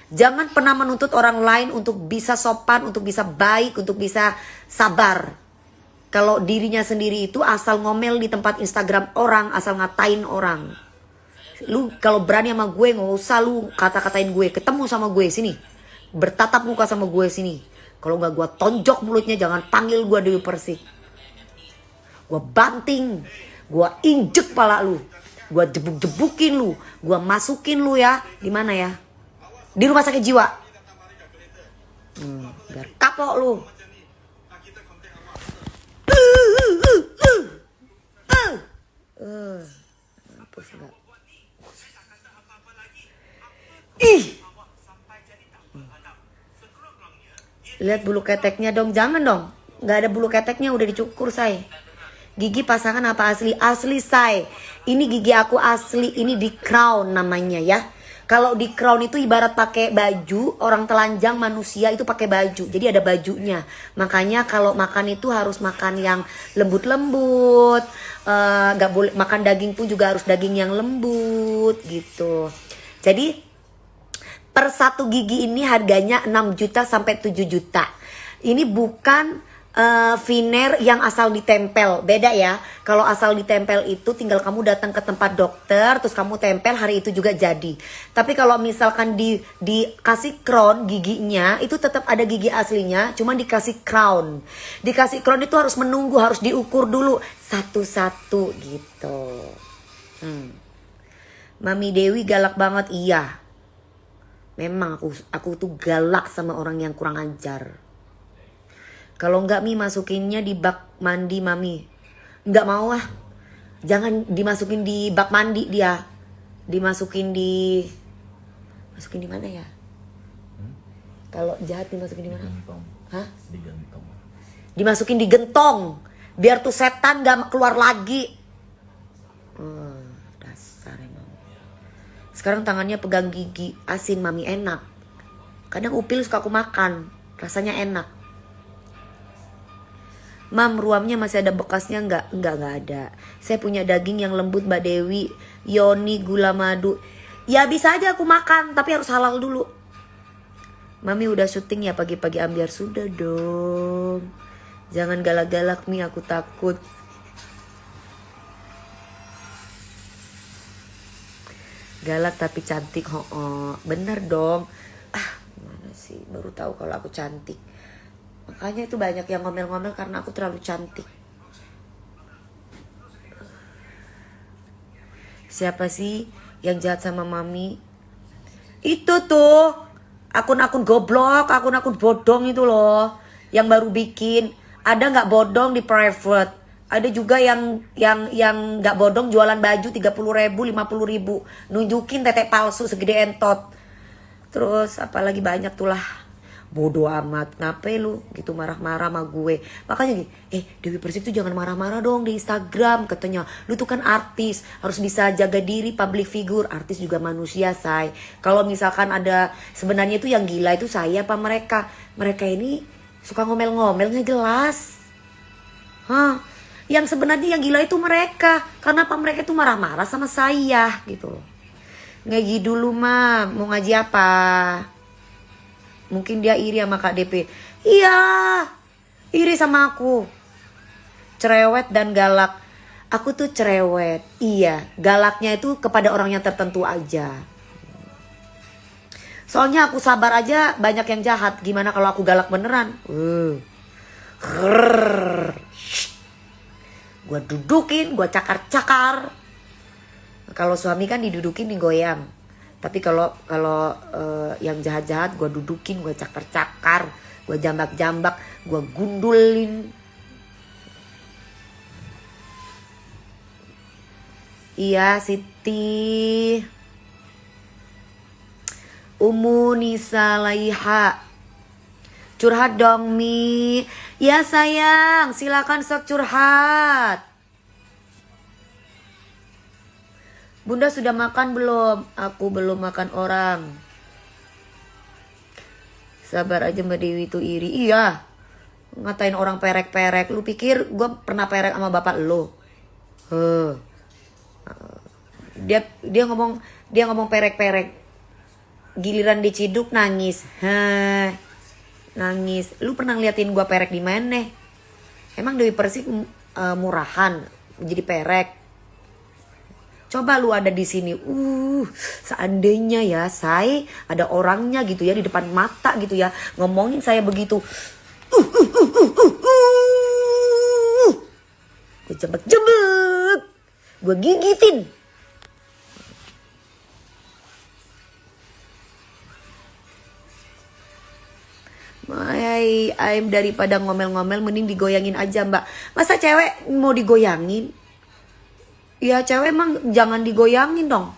Jangan pernah menuntut orang lain untuk bisa sopan, untuk bisa baik, untuk bisa sabar. Kalau dirinya sendiri itu asal ngomel di tempat Instagram orang, asal ngatain orang. Lu kalau berani sama gue gak usah lu kata-katain gue. Ketemu sama gue sini. Bertatap muka sama gue sini. Kalau gak gue tonjok mulutnya, jangan panggil gue Dewi Persik. Gue banting, gue injek pala lu, gue jebuk-jebukin lu, gue masukin lu ya. Di mana ya? Di rumah sakit jiwa. Biar kapok lu. Mampus enggak? Ih. Lihat bulu keteknya dong, jangan dong. Nggak ada bulu keteknya, udah dicukur say. Gigi pasangan apa asli? Asli say. Ini gigi aku asli, ini di crown namanya ya. Kalau di crown itu ibarat pakai baju, orang telanjang manusia itu pakai baju. Jadi ada bajunya. Makanya kalau makan itu harus makan yang lembut-lembut. Nggak boleh makan daging pun juga harus daging yang lembut gitu. Jadi per satu gigi ini harganya 6 juta sampai 7 juta. Ini bukan veneer yang asal ditempel, beda ya. Kalau asal ditempel itu tinggal kamu datang ke tempat dokter, terus kamu tempel hari itu juga jadi. Tapi kalau misalkan dikasih crown giginya, itu tetap ada gigi aslinya, cuma dikasih crown. Dikasih crown itu harus menunggu, harus diukur dulu satu-satu gitu. Mami Dewi galak banget, iya. Memang aku tuh galak sama orang yang kurang ajar. Kalau enggak Mi masukinnya di bak mandi Mami. Enggak mau ah. Jangan dimasukin di bak mandi dia. Masukin di mana ya? Kalau jahat dimasukin di mana? Gentong. Hah? Di gentong. Dimasukin di gentong. Biar tuh setan gak keluar lagi. Dasar emang. Sekarang tangannya pegang gigi. Asin Mami, enak. Kadang upil suka aku makan. Rasanya enak. Mam, ruamnya masih ada bekasnya nggak? Nggak ada. Saya punya daging yang lembut Mbak Dewi. Yoni gula madu. Ya bisa aja aku makan, tapi harus halal dulu. Mami udah syuting ya pagi-pagi ambiar? Sudah dong. Jangan galak-galak Mi, aku takut. Galak tapi cantik, bener dong. Mana sih, baru tahu kalau aku cantik. Makanya itu banyak yang ngomel-ngomel karena aku terlalu cantik. Siapa sih yang jahat sama Mami? Itu tuh akun-akun goblok, akun-akun bodong itu loh, yang baru bikin. Ada nggak bodong di private? Ada juga yang nggak bodong jualan baju 30.000, 50.000, nunjukin tete palsu segede entot. Terus apalagi banyak tuh lah. Bodoh amat, ngapain lu gitu marah-marah sama gue. Makanya Dewi Persik tuh jangan marah-marah dong di Instagram katanya. Lu tuh kan artis, harus bisa jaga diri, public figure. Artis juga manusia say. Kalau misalkan ada, sebenarnya itu yang gila itu saya apa mereka. Mereka ini suka ngomel-ngomel nggak jelas. Yang sebenarnya yang gila itu mereka. Karena apa mereka tuh marah-marah sama saya gitu. Ngaji dulu mah, mau ngaji apa? Mungkin dia iri sama Kak DP. Iya, iri sama aku. Cerewet dan galak. Aku tuh cerewet. Iya, galaknya itu kepada orang yang tertentu aja. Soalnya aku sabar aja banyak yang jahat. Gimana kalau aku galak beneran? Gue dudukin, gue cakar-cakar. Kalau suami kan didudukin, digoyang. Tapi kalau yang jahat-jahat gue dudukin, gue cakar-cakar, gue jambak-jambak, gue gundulin. Iya Siti. Umu Nisa Laiha. Curhat dong Mi. Ya sayang, silakan sok curhat. Bunda sudah makan belum? Aku belum makan orang. Sabar aja Mbak Dewi itu iri. Iya. Ngatain orang perek-perek. Lu pikir gue pernah perek sama bapak lu? Dia ngomong perek-perek. Giliran diciduk nangis. Nangis. Lu pernah ngeliatin gue perek di mana? Emang Dewi Persik murahan jadi perek? Coba lu ada di sini, seandainya ya saya ada orangnya gitu ya di depan mata gitu ya ngomongin saya begitu, gue jebek, gue gigitin. Aim daripada ngomel-ngomel mending digoyangin aja Mbak. Masa cewek mau digoyangin? Ya cewek emang jangan digoyangin dong.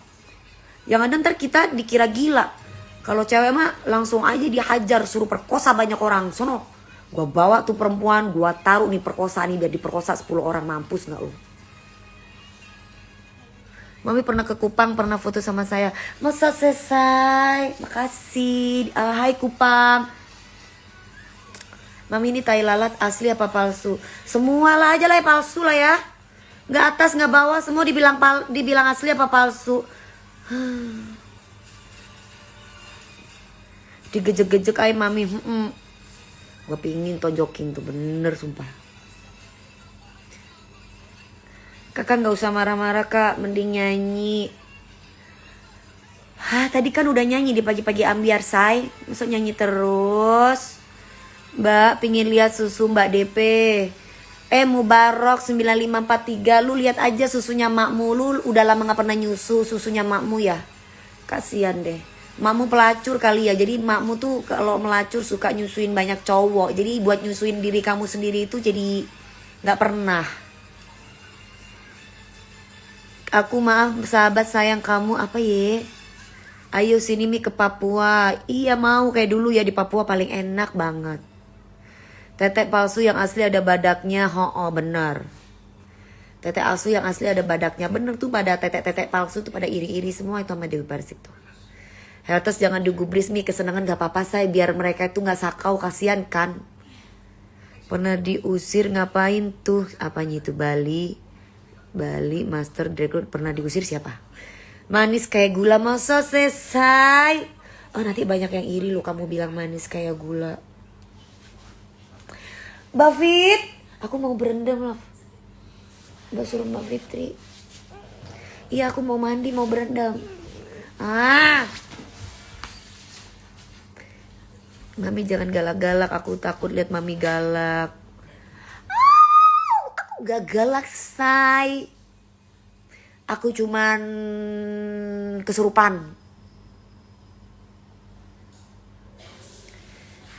Yang ada ntar kita dikira gila. Kalau cewek mah langsung aja dihajar, suruh perkosa banyak orang. Sono, gua bawa tuh perempuan, gua taruh nih perkosaan nih biar diperkosa 10 orang, mampus nggak lu? Mami pernah ke Kupang, pernah foto sama saya. Masa selesai? Makasih. Hai Kupang. Mami ini tai lalat asli apa palsu? Semua lah aja lah ya palsu lah ya. Nggak atas nggak bawah, semua dibilang asli apa palsu. Digejek-gejek aja mami. Gue pingin tonjokin tuh, bener sumpah. Kakak nggak usah marah-marah kak, mending nyanyi. Tadi kan udah nyanyi di pagi-pagi ambiar say. Masuk nyanyi terus. Mbak pingin lihat susu Mbak DP. Mubarok 9543, lu lihat aja susunya makmu. Lu udah lama gak pernah nyusu susunya makmu ya. Kasian deh. Makmu pelacur kali ya. Jadi makmu tuh kalau melacur suka nyusuin banyak cowok. Jadi buat nyusuin diri kamu sendiri itu jadi gak pernah. Aku maaf sahabat sayang kamu apa ye? Ayo sini Mi ke Papua. Iya mau kayak dulu ya, di Papua paling enak banget. Tetek palsu yang asli ada badaknya. Bener. Tetek palsu yang asli ada badaknya. Bener tuh, pada tetek-tetek palsu tuh pada iri-iri semua itu sama Dewi Persik tuh. Haters jangan digubris Mi, kesenangan gak apa-apa say, biar mereka itu gak sakau, kasihan kan. Pernah diusir ngapain tuh? Apanya itu Bali Master Dragon pernah diusir siapa? Manis kayak gula masa selesai. Nanti banyak yang iri lo kamu bilang manis kayak gula. Mbak Fit, aku mau berendam loh. Mbak suruh Mbak Fitri. Iya aku mau mandi, mau berendam. Mami jangan galak-galak, aku takut lihat Mami galak. Aku gak galak say. Aku cuman kesurupan.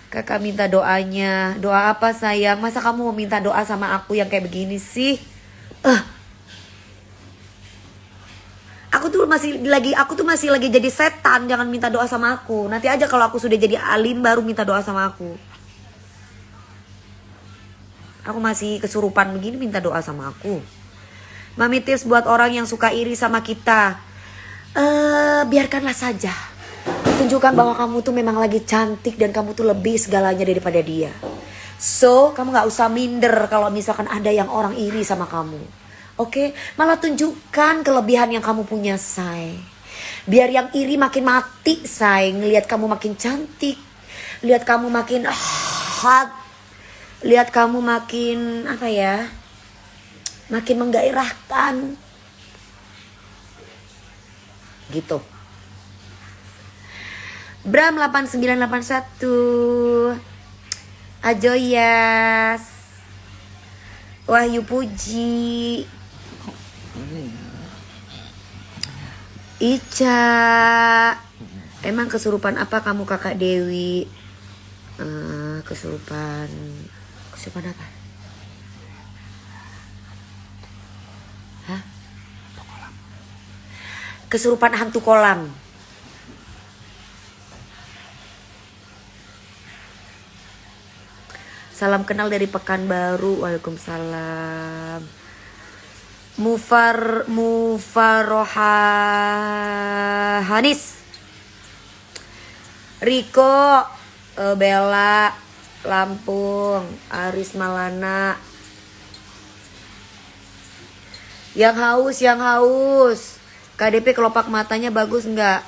Kakak minta doanya. Doa apa sayang? Masa kamu mau minta doa sama aku yang kayak begini sih? Aku tuh masih lagi jadi setan. Jangan minta doa sama aku. Nanti aja kalau aku sudah jadi alim baru minta doa sama aku. Aku masih kesurupan begini minta doa sama aku. Mami tips buat orang yang suka iri sama kita. Biarkanlah saja. Tunjukkan bahwa kamu tuh memang lagi cantik dan kamu tuh lebih segalanya daripada dia. So, kamu gak usah minder kalau misalkan ada yang orang iri sama kamu. Oke? Malah tunjukkan kelebihan yang kamu punya, say. Biar yang iri makin mati, say. Ngelihat kamu makin cantik. Lihat kamu makin hot. Lihat kamu makin, makin menggairahkan. Gitu. Bram 8981, Ajoyas, Wahyu Puji, Ica. Emang kesurupan apa kamu kakak Dewi? Kesurupan apa? Kesurupan hantu kolam. Salam kenal dari Pekanbaru. Waalaikumsalam. Mufaroha Hanis, Riko, Bella, Lampung, Aris Malana. Yang haus. KDP kelopak matanya bagus nggak?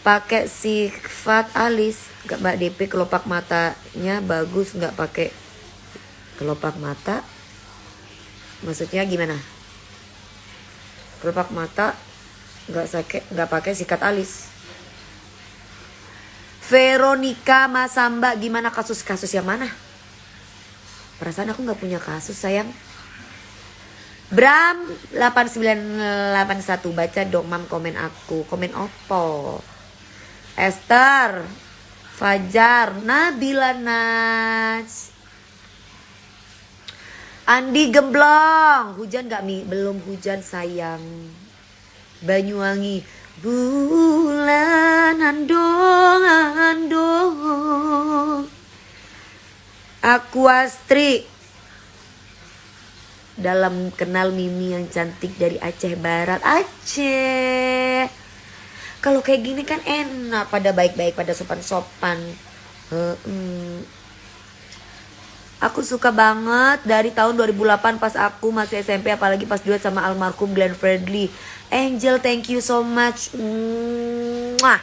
Pakai sifat alis. Mbak DP kelopak matanya bagus nggak pakai kelopak mata? Maksudnya gimana? Kelopak mata nggak pakai sikat alis. Veronica Masamba, gimana kasus yang mana? Perasaan aku nggak punya kasus sayang. Bram 8981, baca dong mam komen aku. Komen opo? Esther, Fajar, Nabila Nas. Andi Gemblong. Hujan gak Mi? Belum hujan sayang. Banyuwangi. Bulan andong. Aku Astri. Dalam kenal Mimi yang cantik dari Aceh Barat. Aceh. Kalau kayak gini kan enak. Pada baik-baik, pada sopan-sopan. Aku suka banget dari tahun 2008 pas aku masih SMP, apalagi pas duet sama almarhum Glenn Fredly. Angel, thank you so much. Mwah.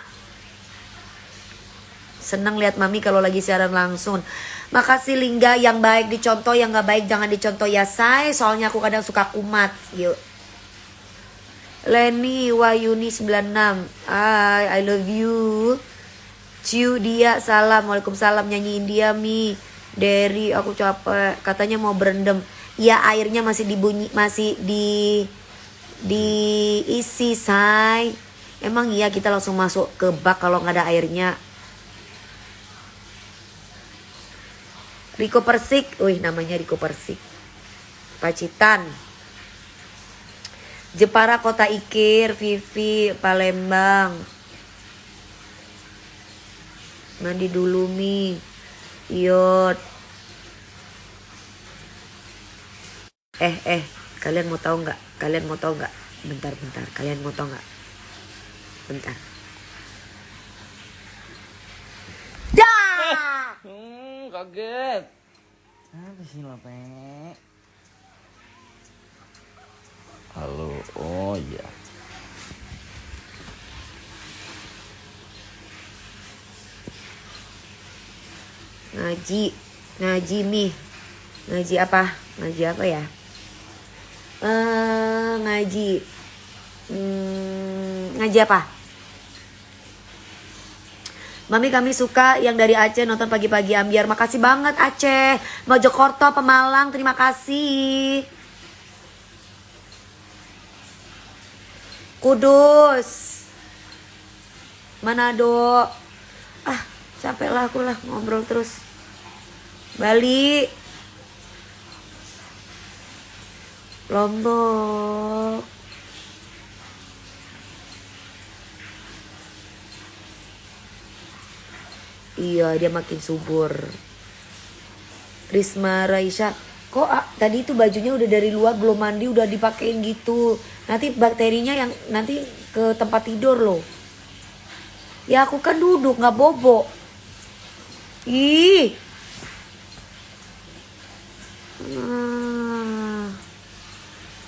Seneng lihat Mami kalau lagi siaran langsung. Makasih Lingga, yang baik dicontoh, yang gak baik jangan dicontoh ya say. Soalnya aku kadang suka kumat. Yuk. Leni Wayuni 96. I love you. Ciu dia salam. Waalaikumsalam, nyanyiin dia Mi. Dari aku capek, katanya mau berendam. Ya airnya masih dibunyi, masih diisi say. Emang iya kita langsung masuk ke bak kalau nggak ada airnya. Riko Persik, wih namanya Riko Persik. Pacitan. Jepara Kota Ikir, Vivi Palembang. Mandi dulu Mi. Yot. Kalian mau tahu nggak? Bentar. Kalian mau tahu nggak? Bentar. Dah. Kaget. Apa sih lo, Pe? Halo, oh iya. Ngaji Mi. Ngaji apa ya? Ngaji apa? Mami kami suka yang dari Aceh nonton pagi-pagi ambiar. Makasih banget Aceh. Mojokerto, Pemalang, terima kasih. Kudus. Manado. Capek lah aku lah ngobrol terus. Bali. Lombok. Iya dia makin subur. Risma Raisya. Kok tadi itu bajunya udah dari luar belum mandi udah dipakein gitu. Nanti bakterinya yang nanti ke tempat tidur loh. Ya aku kan duduk gak bobo. Ih.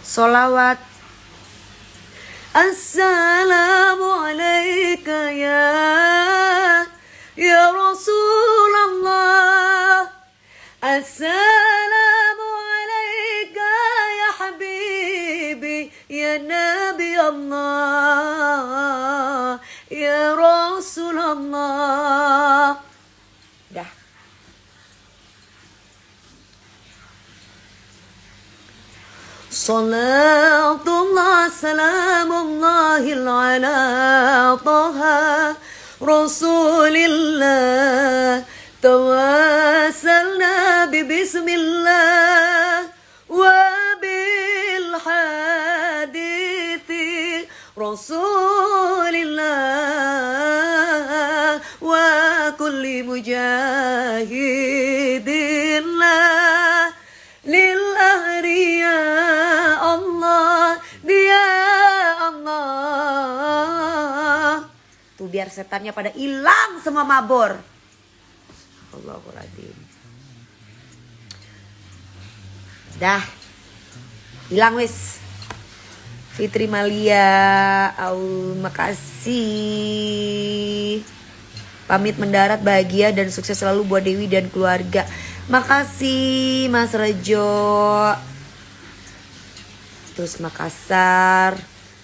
Solawat. Assalamualaikum ya Rasulullah. Assalamualaikum ya Habibi ya Nabi Allah ya Rasulullah. Dah. Salatullah salamullahi ala taha Rasulillah tawassalna bismillah wa bil hadithi Rasulillah wa kulli mujahidin lillah ya Allah dia Allah. Tuh biar setannya pada hilang semua mabor. Allahuadzim. Dah. Hilang wis. Fitri Malia, makasih. Pamit mendarat bahagia dan sukses selalu buat Dewi dan keluarga. Makasih Mas Rejo. Terus Makassar.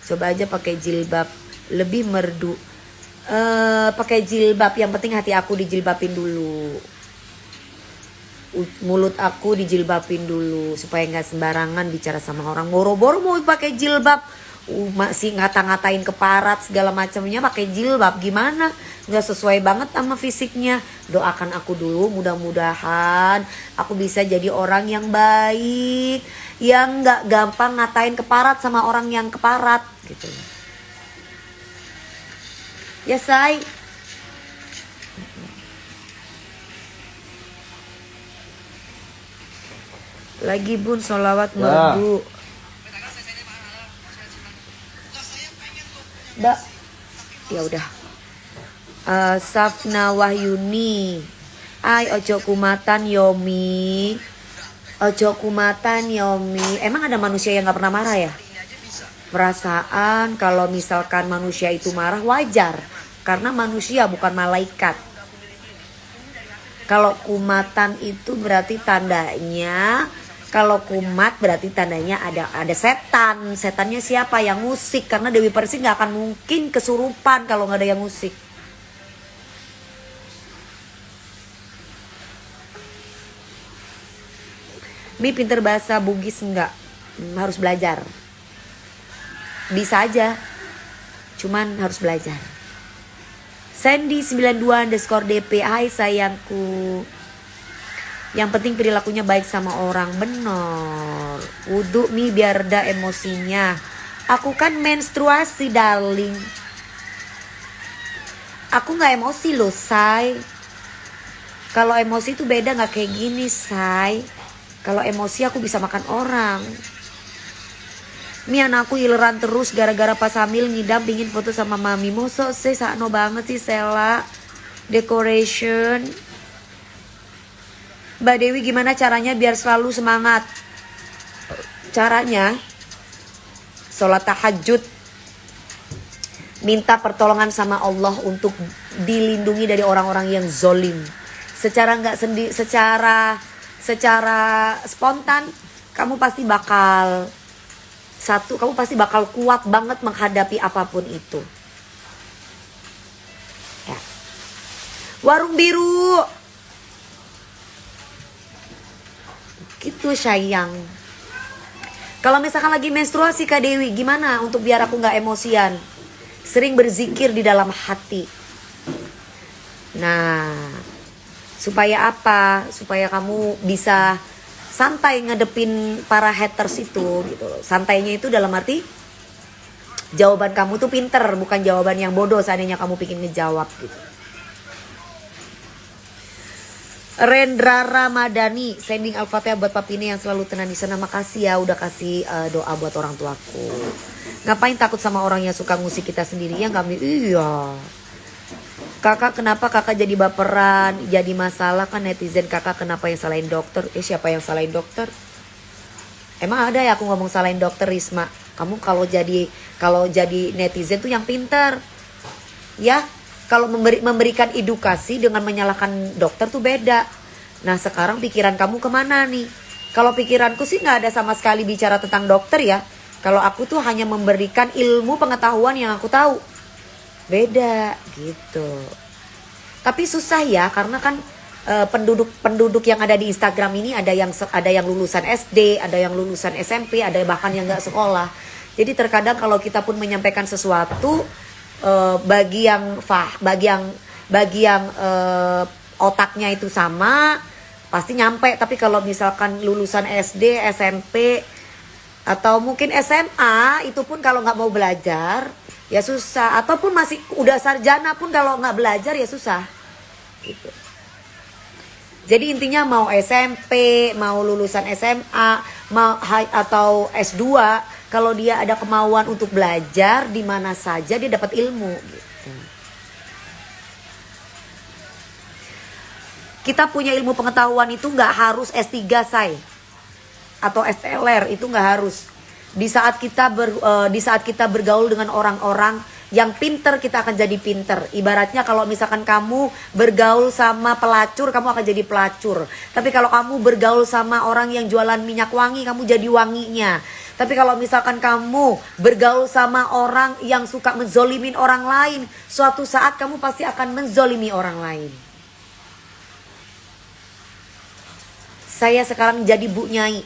Coba aja pakai jilbab lebih merdu. Pakai jilbab, yang penting hati aku dijilbabin dulu. Mulut aku dijilbabin dulu supaya nggak sembarangan bicara sama orang. Boro-boro mau pakai jilbab, masih ngata-ngatain keparat segala macamnya pakai jilbab, gimana? Nggak sesuai banget sama fisiknya. Doakan aku dulu, mudah-mudahan aku bisa jadi orang yang baik, yang nggak gampang ngatain keparat sama orang yang keparat gitu. Ya say. Lagi bun sholawat merdu. Mbak, ya udah. Safna Wahyuni, ay ojo kumatan Yomi, ojo kumatan Yomi. Emang ada manusia yang nggak pernah marah ya? Perasaan kalau misalkan manusia itu marah wajar, karena manusia bukan malaikat. Kalau kumatan itu berarti tandanya, kalau kumat berarti tandanya ada setan. Setannya siapa? Yang musik. Karena Dewi Persik nggak akan mungkin kesurupan kalau nggak ada yang musik. Mi pinter bahasa Bugis nggak? Harus belajar. Bisa aja, cuman harus belajar. Sandy92_DP, hai sayangku. Yang penting perilakunya baik sama orang, bener. Wudhu nih biar reda emosinya. Aku kan menstruasi darling. Aku gak emosi loh say. Kalau emosi tuh beda, gak kayak gini say. Kalau emosi aku bisa makan orang. Mi anakku ileran terus gara-gara pas hamil ngidam pingin foto sama mami. Mosok sih sakno banget sih Sela. Decoration. Mbak Dewi gimana caranya biar selalu semangat? Caranya sholat tahajud, minta pertolongan sama Allah untuk dilindungi dari orang-orang yang zolim. Secara nggak secara spontan kamu pasti bakal kuat banget menghadapi apapun itu. Ya. Warung biru. Gitu sayang. Kalau misalkan lagi menstruasi Kak Dewi, gimana untuk biar aku gak emosian? Sering berzikir di dalam hati. Nah, supaya apa? Supaya kamu bisa santai ngadepin para haters itu gitu. Santainya itu dalam arti jawaban kamu tuh pinter, bukan jawaban yang bodoh seandainya kamu pengen ngejawab gitu. Rendra Ramadhani, sending Al-Fatihah buat papine yang selalu tenang di sana. Makasih ya udah kasih doa buat orang tuaku. Ngapain takut sama orang yang suka ngusik kita sendiri ya kami? Iya. Kakak kenapa kakak jadi baperan, jadi masalah kan netizen kakak kenapa yang salahin dokter? Siapa yang salahin dokter? Emang ada ya aku ngomong salahin dokter Risma? Kamu kalau jadi netizen tuh yang pinter. Ya. Kalau memberikan edukasi dengan menyalahkan dokter tuh beda. Nah sekarang pikiran kamu kemana nih? Kalau pikiranku sih gak ada sama sekali bicara tentang dokter ya. Kalau aku tuh hanya memberikan ilmu pengetahuan yang aku tahu. Beda gitu. Tapi susah ya karena kan penduduk yang ada di Instagram ini ada yang lulusan SD, ada yang lulusan SMP, ada bahkan yang gak sekolah. Jadi terkadang kalau kita pun menyampaikan sesuatu, bagi yang otaknya itu sama pasti nyampe. Tapi kalau misalkan lulusan SD, SMP atau mungkin SMA itu pun kalau nggak mau belajar ya susah. Ataupun masih udah sarjana pun kalau nggak belajar ya susah gitu. Jadi intinya mau SMP, mau lulusan SMA, atau S2, kalau dia ada kemauan untuk belajar di mana saja dia dapat ilmu gitu. Kita punya ilmu pengetahuan itu nggak harus S3 say atau STLR, itu nggak harus. Di saat kita bergaul dengan orang-orang yang pinter, kita akan jadi pinter. Ibaratnya kalau misalkan kamu bergaul sama pelacur, kamu akan jadi pelacur. Tapi kalau kamu bergaul sama orang yang jualan minyak wangi, kamu jadi wanginya. Tapi kalau misalkan kamu bergaul sama orang yang suka menzolimin orang lain, suatu saat kamu pasti akan menzolimi orang lain. Saya sekarang jadi Bu Nyai.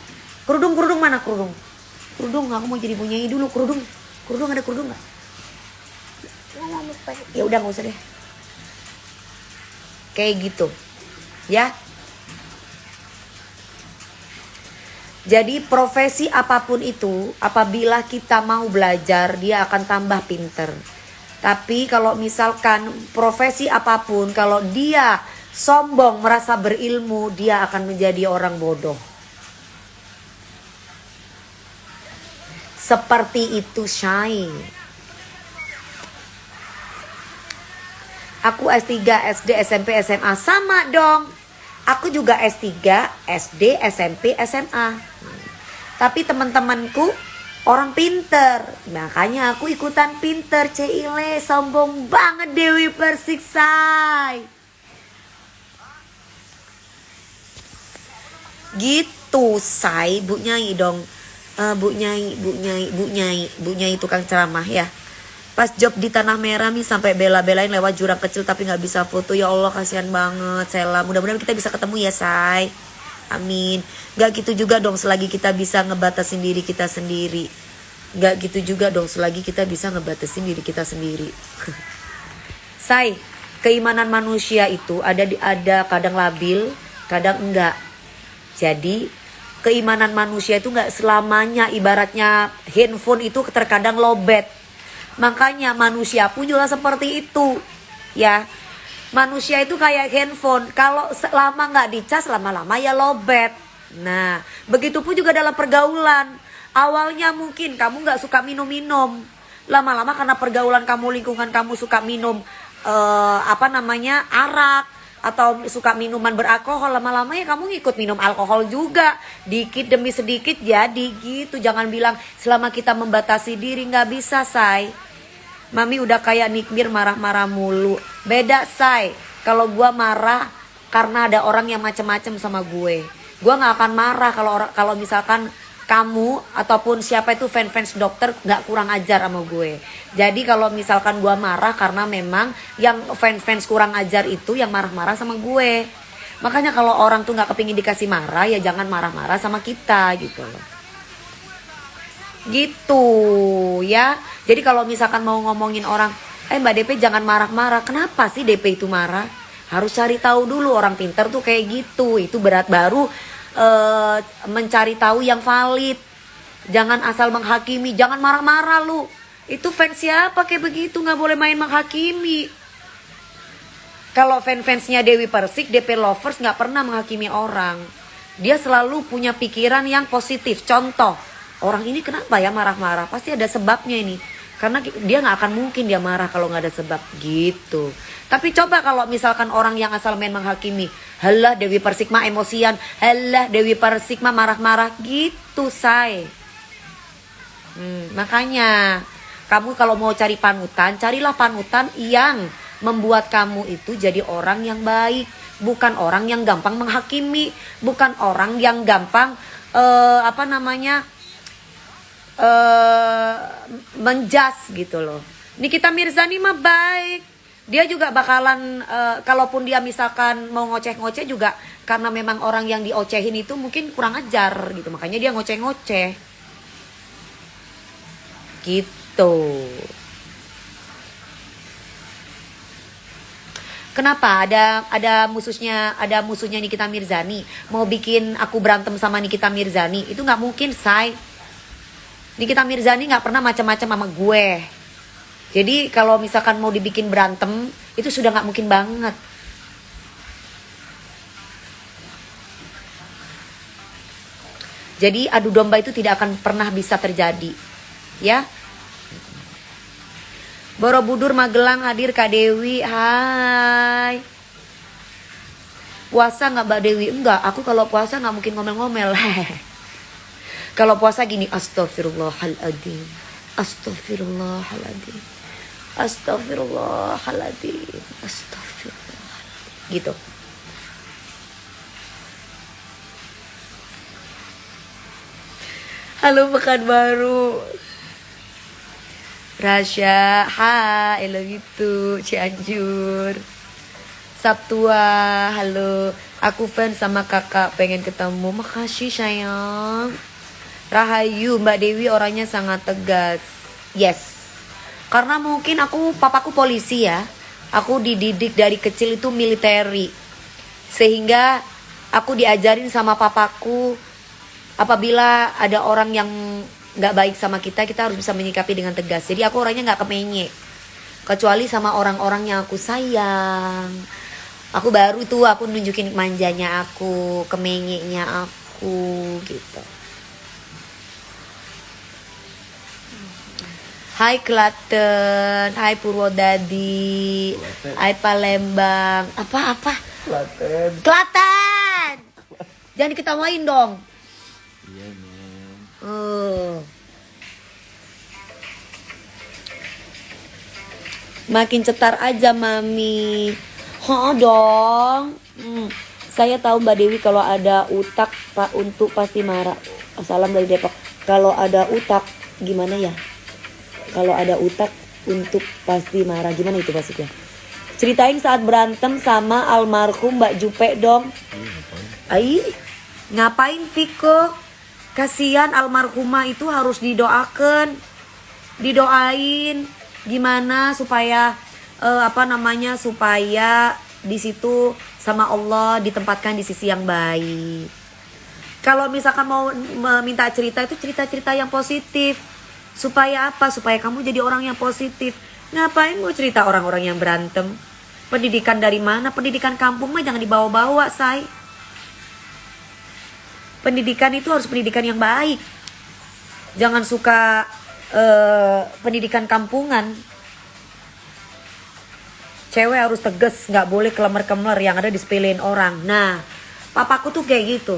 Kerudung mana kerudung? Kerudung, aku mau jadi Bu Nyai dulu, kerudung. Kerudung ada kerudung nggak? Ya udah nggak usah deh. Kayak gitu, ya. Jadi profesi apapun itu, apabila kita mau belajar, dia akan tambah pinter. Tapi kalau misalkan profesi apapun, kalau dia sombong merasa berilmu, dia akan menjadi orang bodoh. Seperti itu, Syai. Aku S3, SD, SMP, SMA. Sama dong. Aku juga S3, SD, SMP, SMA. Tapi teman-temanku orang pinter. Makanya aku ikutan pinter. Cile, sombong banget Dewi Persik, Say. Gitu, Say. Bu Nyai dong. Bu Nyai tukang ceramah ya. Pas job di Tanah Merah nih sampai bela-belain lewat jurang kecil tapi nggak bisa foto. Ya Allah kasihan banget Sela. Mudah-mudahan kita bisa ketemu ya Say. Amin. Gak gitu juga dong selagi kita bisa ngebatasin diri kita sendiri. Gak gitu juga dong selagi kita bisa ngebatasin diri kita sendiri. Say, keimanan manusia itu ada kadang labil, kadang enggak. Jadi keimanan manusia itu nggak selamanya, ibaratnya handphone itu terkadang lowbat. Makanya manusia pun juga seperti itu, ya. Manusia itu kayak handphone, kalau lama nggak dicas lama-lama ya lowbat. Nah, begitupun juga dalam pergaulan. Awalnya mungkin kamu nggak suka minum-minum, lama-lama karena pergaulan kamu, lingkungan kamu suka minum arak atau suka minuman beralkohol, lama-lama ya kamu ngikut minum alkohol juga, dikit demi sedikit jadi gitu. Jangan bilang selama kita membatasi diri, nggak bisa Say. Mami udah kayak Nikmir marah-marah mulu. Beda Say. Kalau gua marah karena ada orang yang macem-macem sama gue. Gua nggak akan marah kalau misalkan kamu ataupun siapa itu fans dokter nggak kurang ajar sama gue. Jadi kalau misalkan gua marah karena memang yang fans kurang ajar itu yang marah-marah sama gue. Makanya kalau orang tuh nggak kepingin dikasih marah, ya jangan marah-marah sama kita gitu loh. Gitu ya. Jadi kalau misalkan mau ngomongin orang, Mbak DP jangan marah-marah. Kenapa sih DP itu marah? Harus cari tahu dulu, orang pintar tuh kayak gitu. Itu baru mencari tahu yang valid. Jangan asal menghakimi, jangan marah-marah lu. Itu fans siapa kayak begitu, nggak boleh main menghakimi. Kalau fans-fansnya Dewi Persik, DP lovers nggak pernah menghakimi orang. Dia selalu punya pikiran yang positif. Contoh, orang ini kenapa ya marah-marah? Pasti ada sebabnya ini. Karena dia nggak akan mungkin dia marah kalau nggak ada sebab gitu. Tapi coba kalau misalkan orang yang asal main menghakimi, halah Dewi Persik mah emosian, halah Dewi Persik mah marah-marah gitu Say. Makanya kamu kalau mau cari panutan, carilah panutan yang membuat kamu itu jadi orang yang baik, bukan orang yang gampang menghakimi, bukan orang yang gampang menjas gitu loh. Nikita Mirzani mah baik. Dia juga bakalan kalaupun dia misalkan mau ngoceh-ngoceh juga karena memang orang yang diocehin itu mungkin kurang ajar gitu. Makanya dia ngoceh-ngoceh. Gitu. Kenapa ada musuhnya Nikita Mirzani mau bikin aku berantem sama Nikita Mirzani? Itu nggak mungkin, Say. Nikita Mirzani nggak pernah macam-macam sama gue. Jadi kalau misalkan mau dibikin berantem itu sudah nggak mungkin banget. Jadi adu domba itu tidak akan pernah bisa terjadi, ya. Borobudur Magelang hadir Kak Dewi. Hai. Puasa nggak Mbak Dewi? Enggak, aku kalau puasa nggak mungkin ngomel-ngomel. Kalau puasa gini, astagfirullahaladzim, astagfirullahaladzim, astagfirullahaladzim, astagfirullahaladzim, gitu. Halo Pekanbaru, Rasya, hai, lo gitu, Cianjur. Sabtua, halo, aku fans sama kakak, pengen ketemu, makasih sayang. Rahayu, Mbak Dewi orangnya sangat tegas. Yes. Karena mungkin papaku polisi ya. Aku dididik dari kecil itu military. Sehingga aku diajarin sama papaku, apabila ada orang yang gak baik sama kita harus bisa menyikapi dengan tegas. Jadi aku orangnya gak kemenye. Kecuali sama orang-orang yang aku sayang. Aku baru tuh aku nunjukin manjanya aku, kemenyenya aku gitu. Hai Klaten, hai Purwodadi, hai Palembang. Apa? Klaten. Jangan diketawain dong. Iya men. Makin cetar aja Mami. Dong. Saya tahu Mbak Dewi kalau ada utak Pak untuk pasti marah. Salam dari Depok. Kalau ada utak gimana ya? Kalau ada utak untuk pasti marah. Gimana itu maksudnya? Ceritain saat berantem sama almarhum Mbak Jupe dong. Ngapain Viko? Kasihan almarhumah itu harus didoakan. Didoain gimana supaya supaya di situ sama Allah ditempatkan di sisi yang baik. Kalau misalkan mau meminta cerita itu cerita-cerita yang positif. Supaya apa? Supaya kamu jadi orang yang positif. Ngapain mau cerita orang-orang yang berantem? Pendidikan dari mana? Pendidikan kampung mah jangan dibawa-bawa, say. Pendidikan itu harus pendidikan yang baik. Jangan suka pendidikan kampungan. Cewek harus tegas, gak boleh kelemar-kelemar yang ada disepelein orang. Nah, papaku tuh kayak gitu.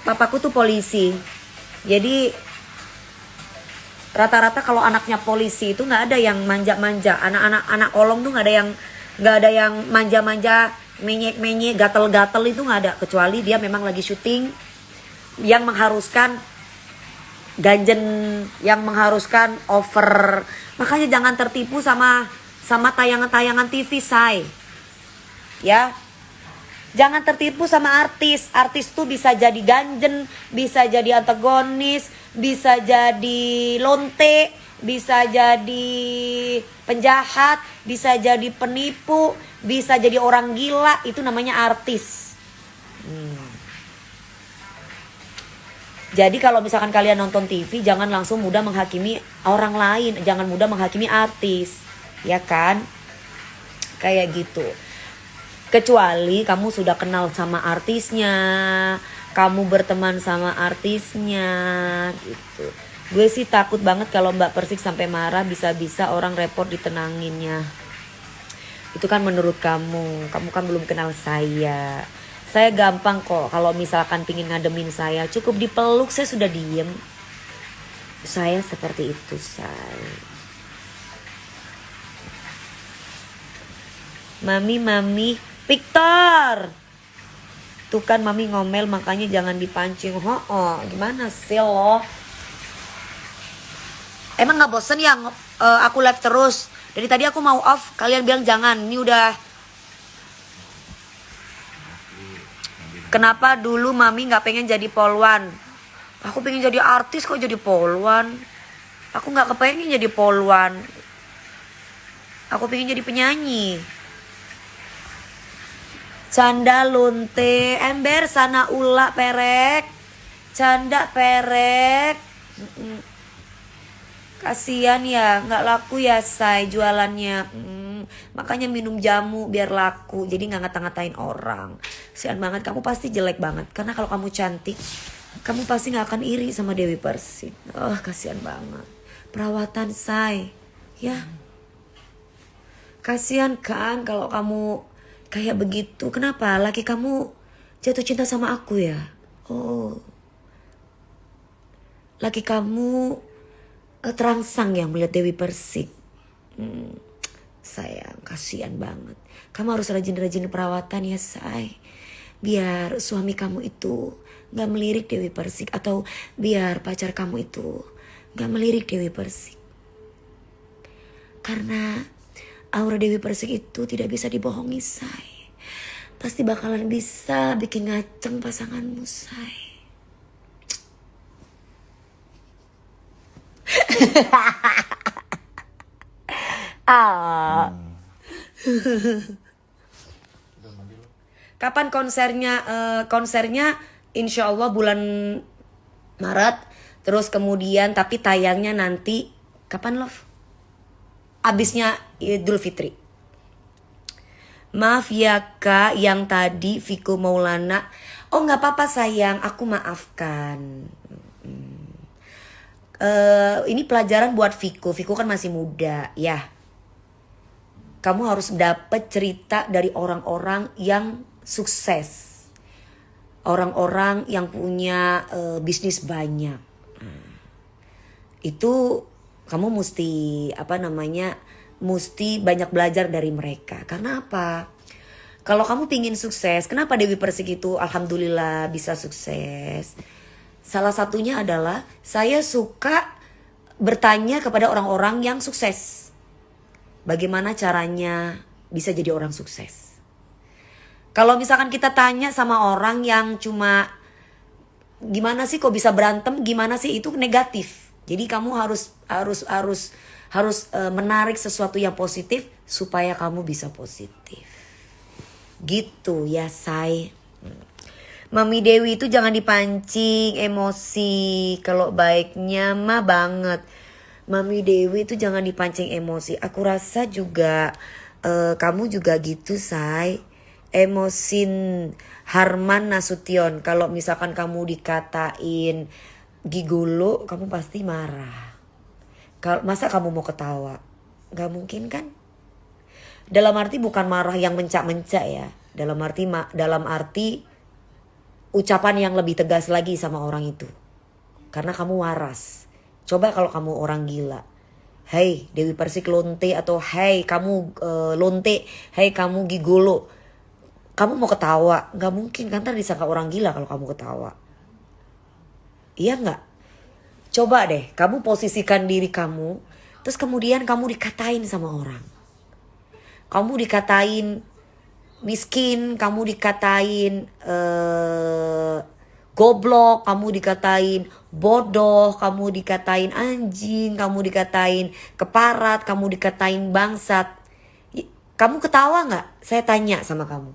Papaku tuh polisi. Jadi rata-rata kalau anaknya polisi itu nggak ada yang manja-manja. Anak kolong tuh nggak ada yang manja-manja, menyek-menyek, gatel-gatel itu nggak ada. Kecuali dia memang lagi syuting yang mengharuskan ganjen, yang mengharuskan over. Makanya jangan tertipu sama tayangan-tayangan TV, say. Ya. Jangan tertipu sama artis. Artis tuh bisa jadi ganjen, bisa jadi antagonis, bisa jadi lonte, bisa jadi penjahat, bisa jadi penipu, bisa jadi orang gila. Itu namanya artis. Jadi kalau misalkan kalian nonton TV, jangan langsung mudah menghakimi orang lain, jangan mudah menghakimi artis, ya kan? Kayak gitu. Kecuali kamu sudah kenal sama artisnya, kamu berteman sama artisnya gitu. Gue sih takut banget kalau Mbak Persik sampai marah, bisa-bisa orang repot ditenanginnya. Itu kan menurut kamu kan belum kenal saya. Saya gampang kok kalau misalkan pingin ngademin saya, cukup dipeluk saya sudah diem. Saya seperti itu, say. Mami, Victor. Tuh kan Mami ngomel, makanya jangan dipancing. Gimana sih lo? Emang gak bosen ya aku live terus? Dari tadi aku mau off, kalian bilang jangan. Ini udah. Kenapa dulu Mami gak pengen jadi polwan? Aku pengen jadi artis kok jadi polwan. Aku gak kepengen jadi polwan. Aku pengen jadi penyanyi. Canda lonte, ember sana ula perek. Canda perek. Kasian ya, nggak laku ya say jualannya. Makanya minum jamu biar laku. Jadi nggak ngata-ngatain orang. Kasian banget, kamu pasti jelek banget. Karena kalau kamu cantik, kamu pasti nggak akan iri sama Dewi Persik. Kasian banget. Perawatan say, ya. Kasian kan kalau kamu kayak begitu. Kenapa? Laki kamu jatuh cinta sama aku ya? Laki kamu terangsang yang melihat Dewi Persik. Sayang, kasihan banget. Kamu harus rajin-rajin perawatan ya, say. Biar suami kamu itu gak melirik Dewi Persik. Atau biar pacar kamu itu gak melirik Dewi Persik. Karena aura Dewi Persik itu tidak bisa dibohongi, say. Pasti bakalan bisa bikin ngaceng pasanganmu, say. Ah. Udah mandi lo. Kapan konsernya? Konsernya insya Allah bulan Maret. Terus kemudian tapi tayangnya nanti kapan Love? Abisnya Idul Fitri. Maaf ya kak yang tadi Viko Maulana. Oh nggak apa-apa sayang, aku maafkan. Ini pelajaran buat Viko. Viko kan masih muda ya. Kamu harus dapet cerita dari orang-orang yang sukses. Orang-orang yang punya bisnis banyak. Itu kamu mesti mesti banyak belajar dari mereka. Karena apa? Kalau kamu pingin sukses, kenapa Dewi Persik itu alhamdulillah bisa sukses? Salah satunya adalah saya suka bertanya kepada orang-orang yang sukses. Bagaimana caranya bisa jadi orang sukses? Kalau misalkan kita tanya sama orang yang cuma gimana sih kok bisa berantem, gimana sih, itu negatif. Jadi kamu harus menarik sesuatu yang positif supaya kamu bisa positif. Gitu ya say. Mami Dewi itu jangan dipancing emosi. Kalau baiknya mah banget. Mami Dewi itu jangan dipancing emosi. Aku rasa juga kamu juga gitu say. Emosin Harman Nasution. Kalau misalkan kamu dikatain gigolo, kamu pasti marah. Masa kamu mau ketawa? Gak mungkin kan? Dalam arti bukan marah yang mencak-mencak ya. Dalam arti ucapan yang lebih tegas lagi sama orang itu. Karena kamu waras. Coba kalau kamu orang gila. Hei Dewi Persik lonte, atau hei kamu lonte, hei kamu gigolo. Kamu mau ketawa? Gak mungkin kan, ntar disangka orang gila kalau kamu ketawa. Iya gak? Coba deh kamu posisikan diri kamu. Terus kemudian kamu dikatain sama orang. Kamu dikatain miskin, kamu dikatain goblok, kamu dikatain bodoh, kamu dikatain anjing, kamu dikatain keparat, kamu dikatain bangsat. Kamu ketawa gak? Saya tanya sama kamu.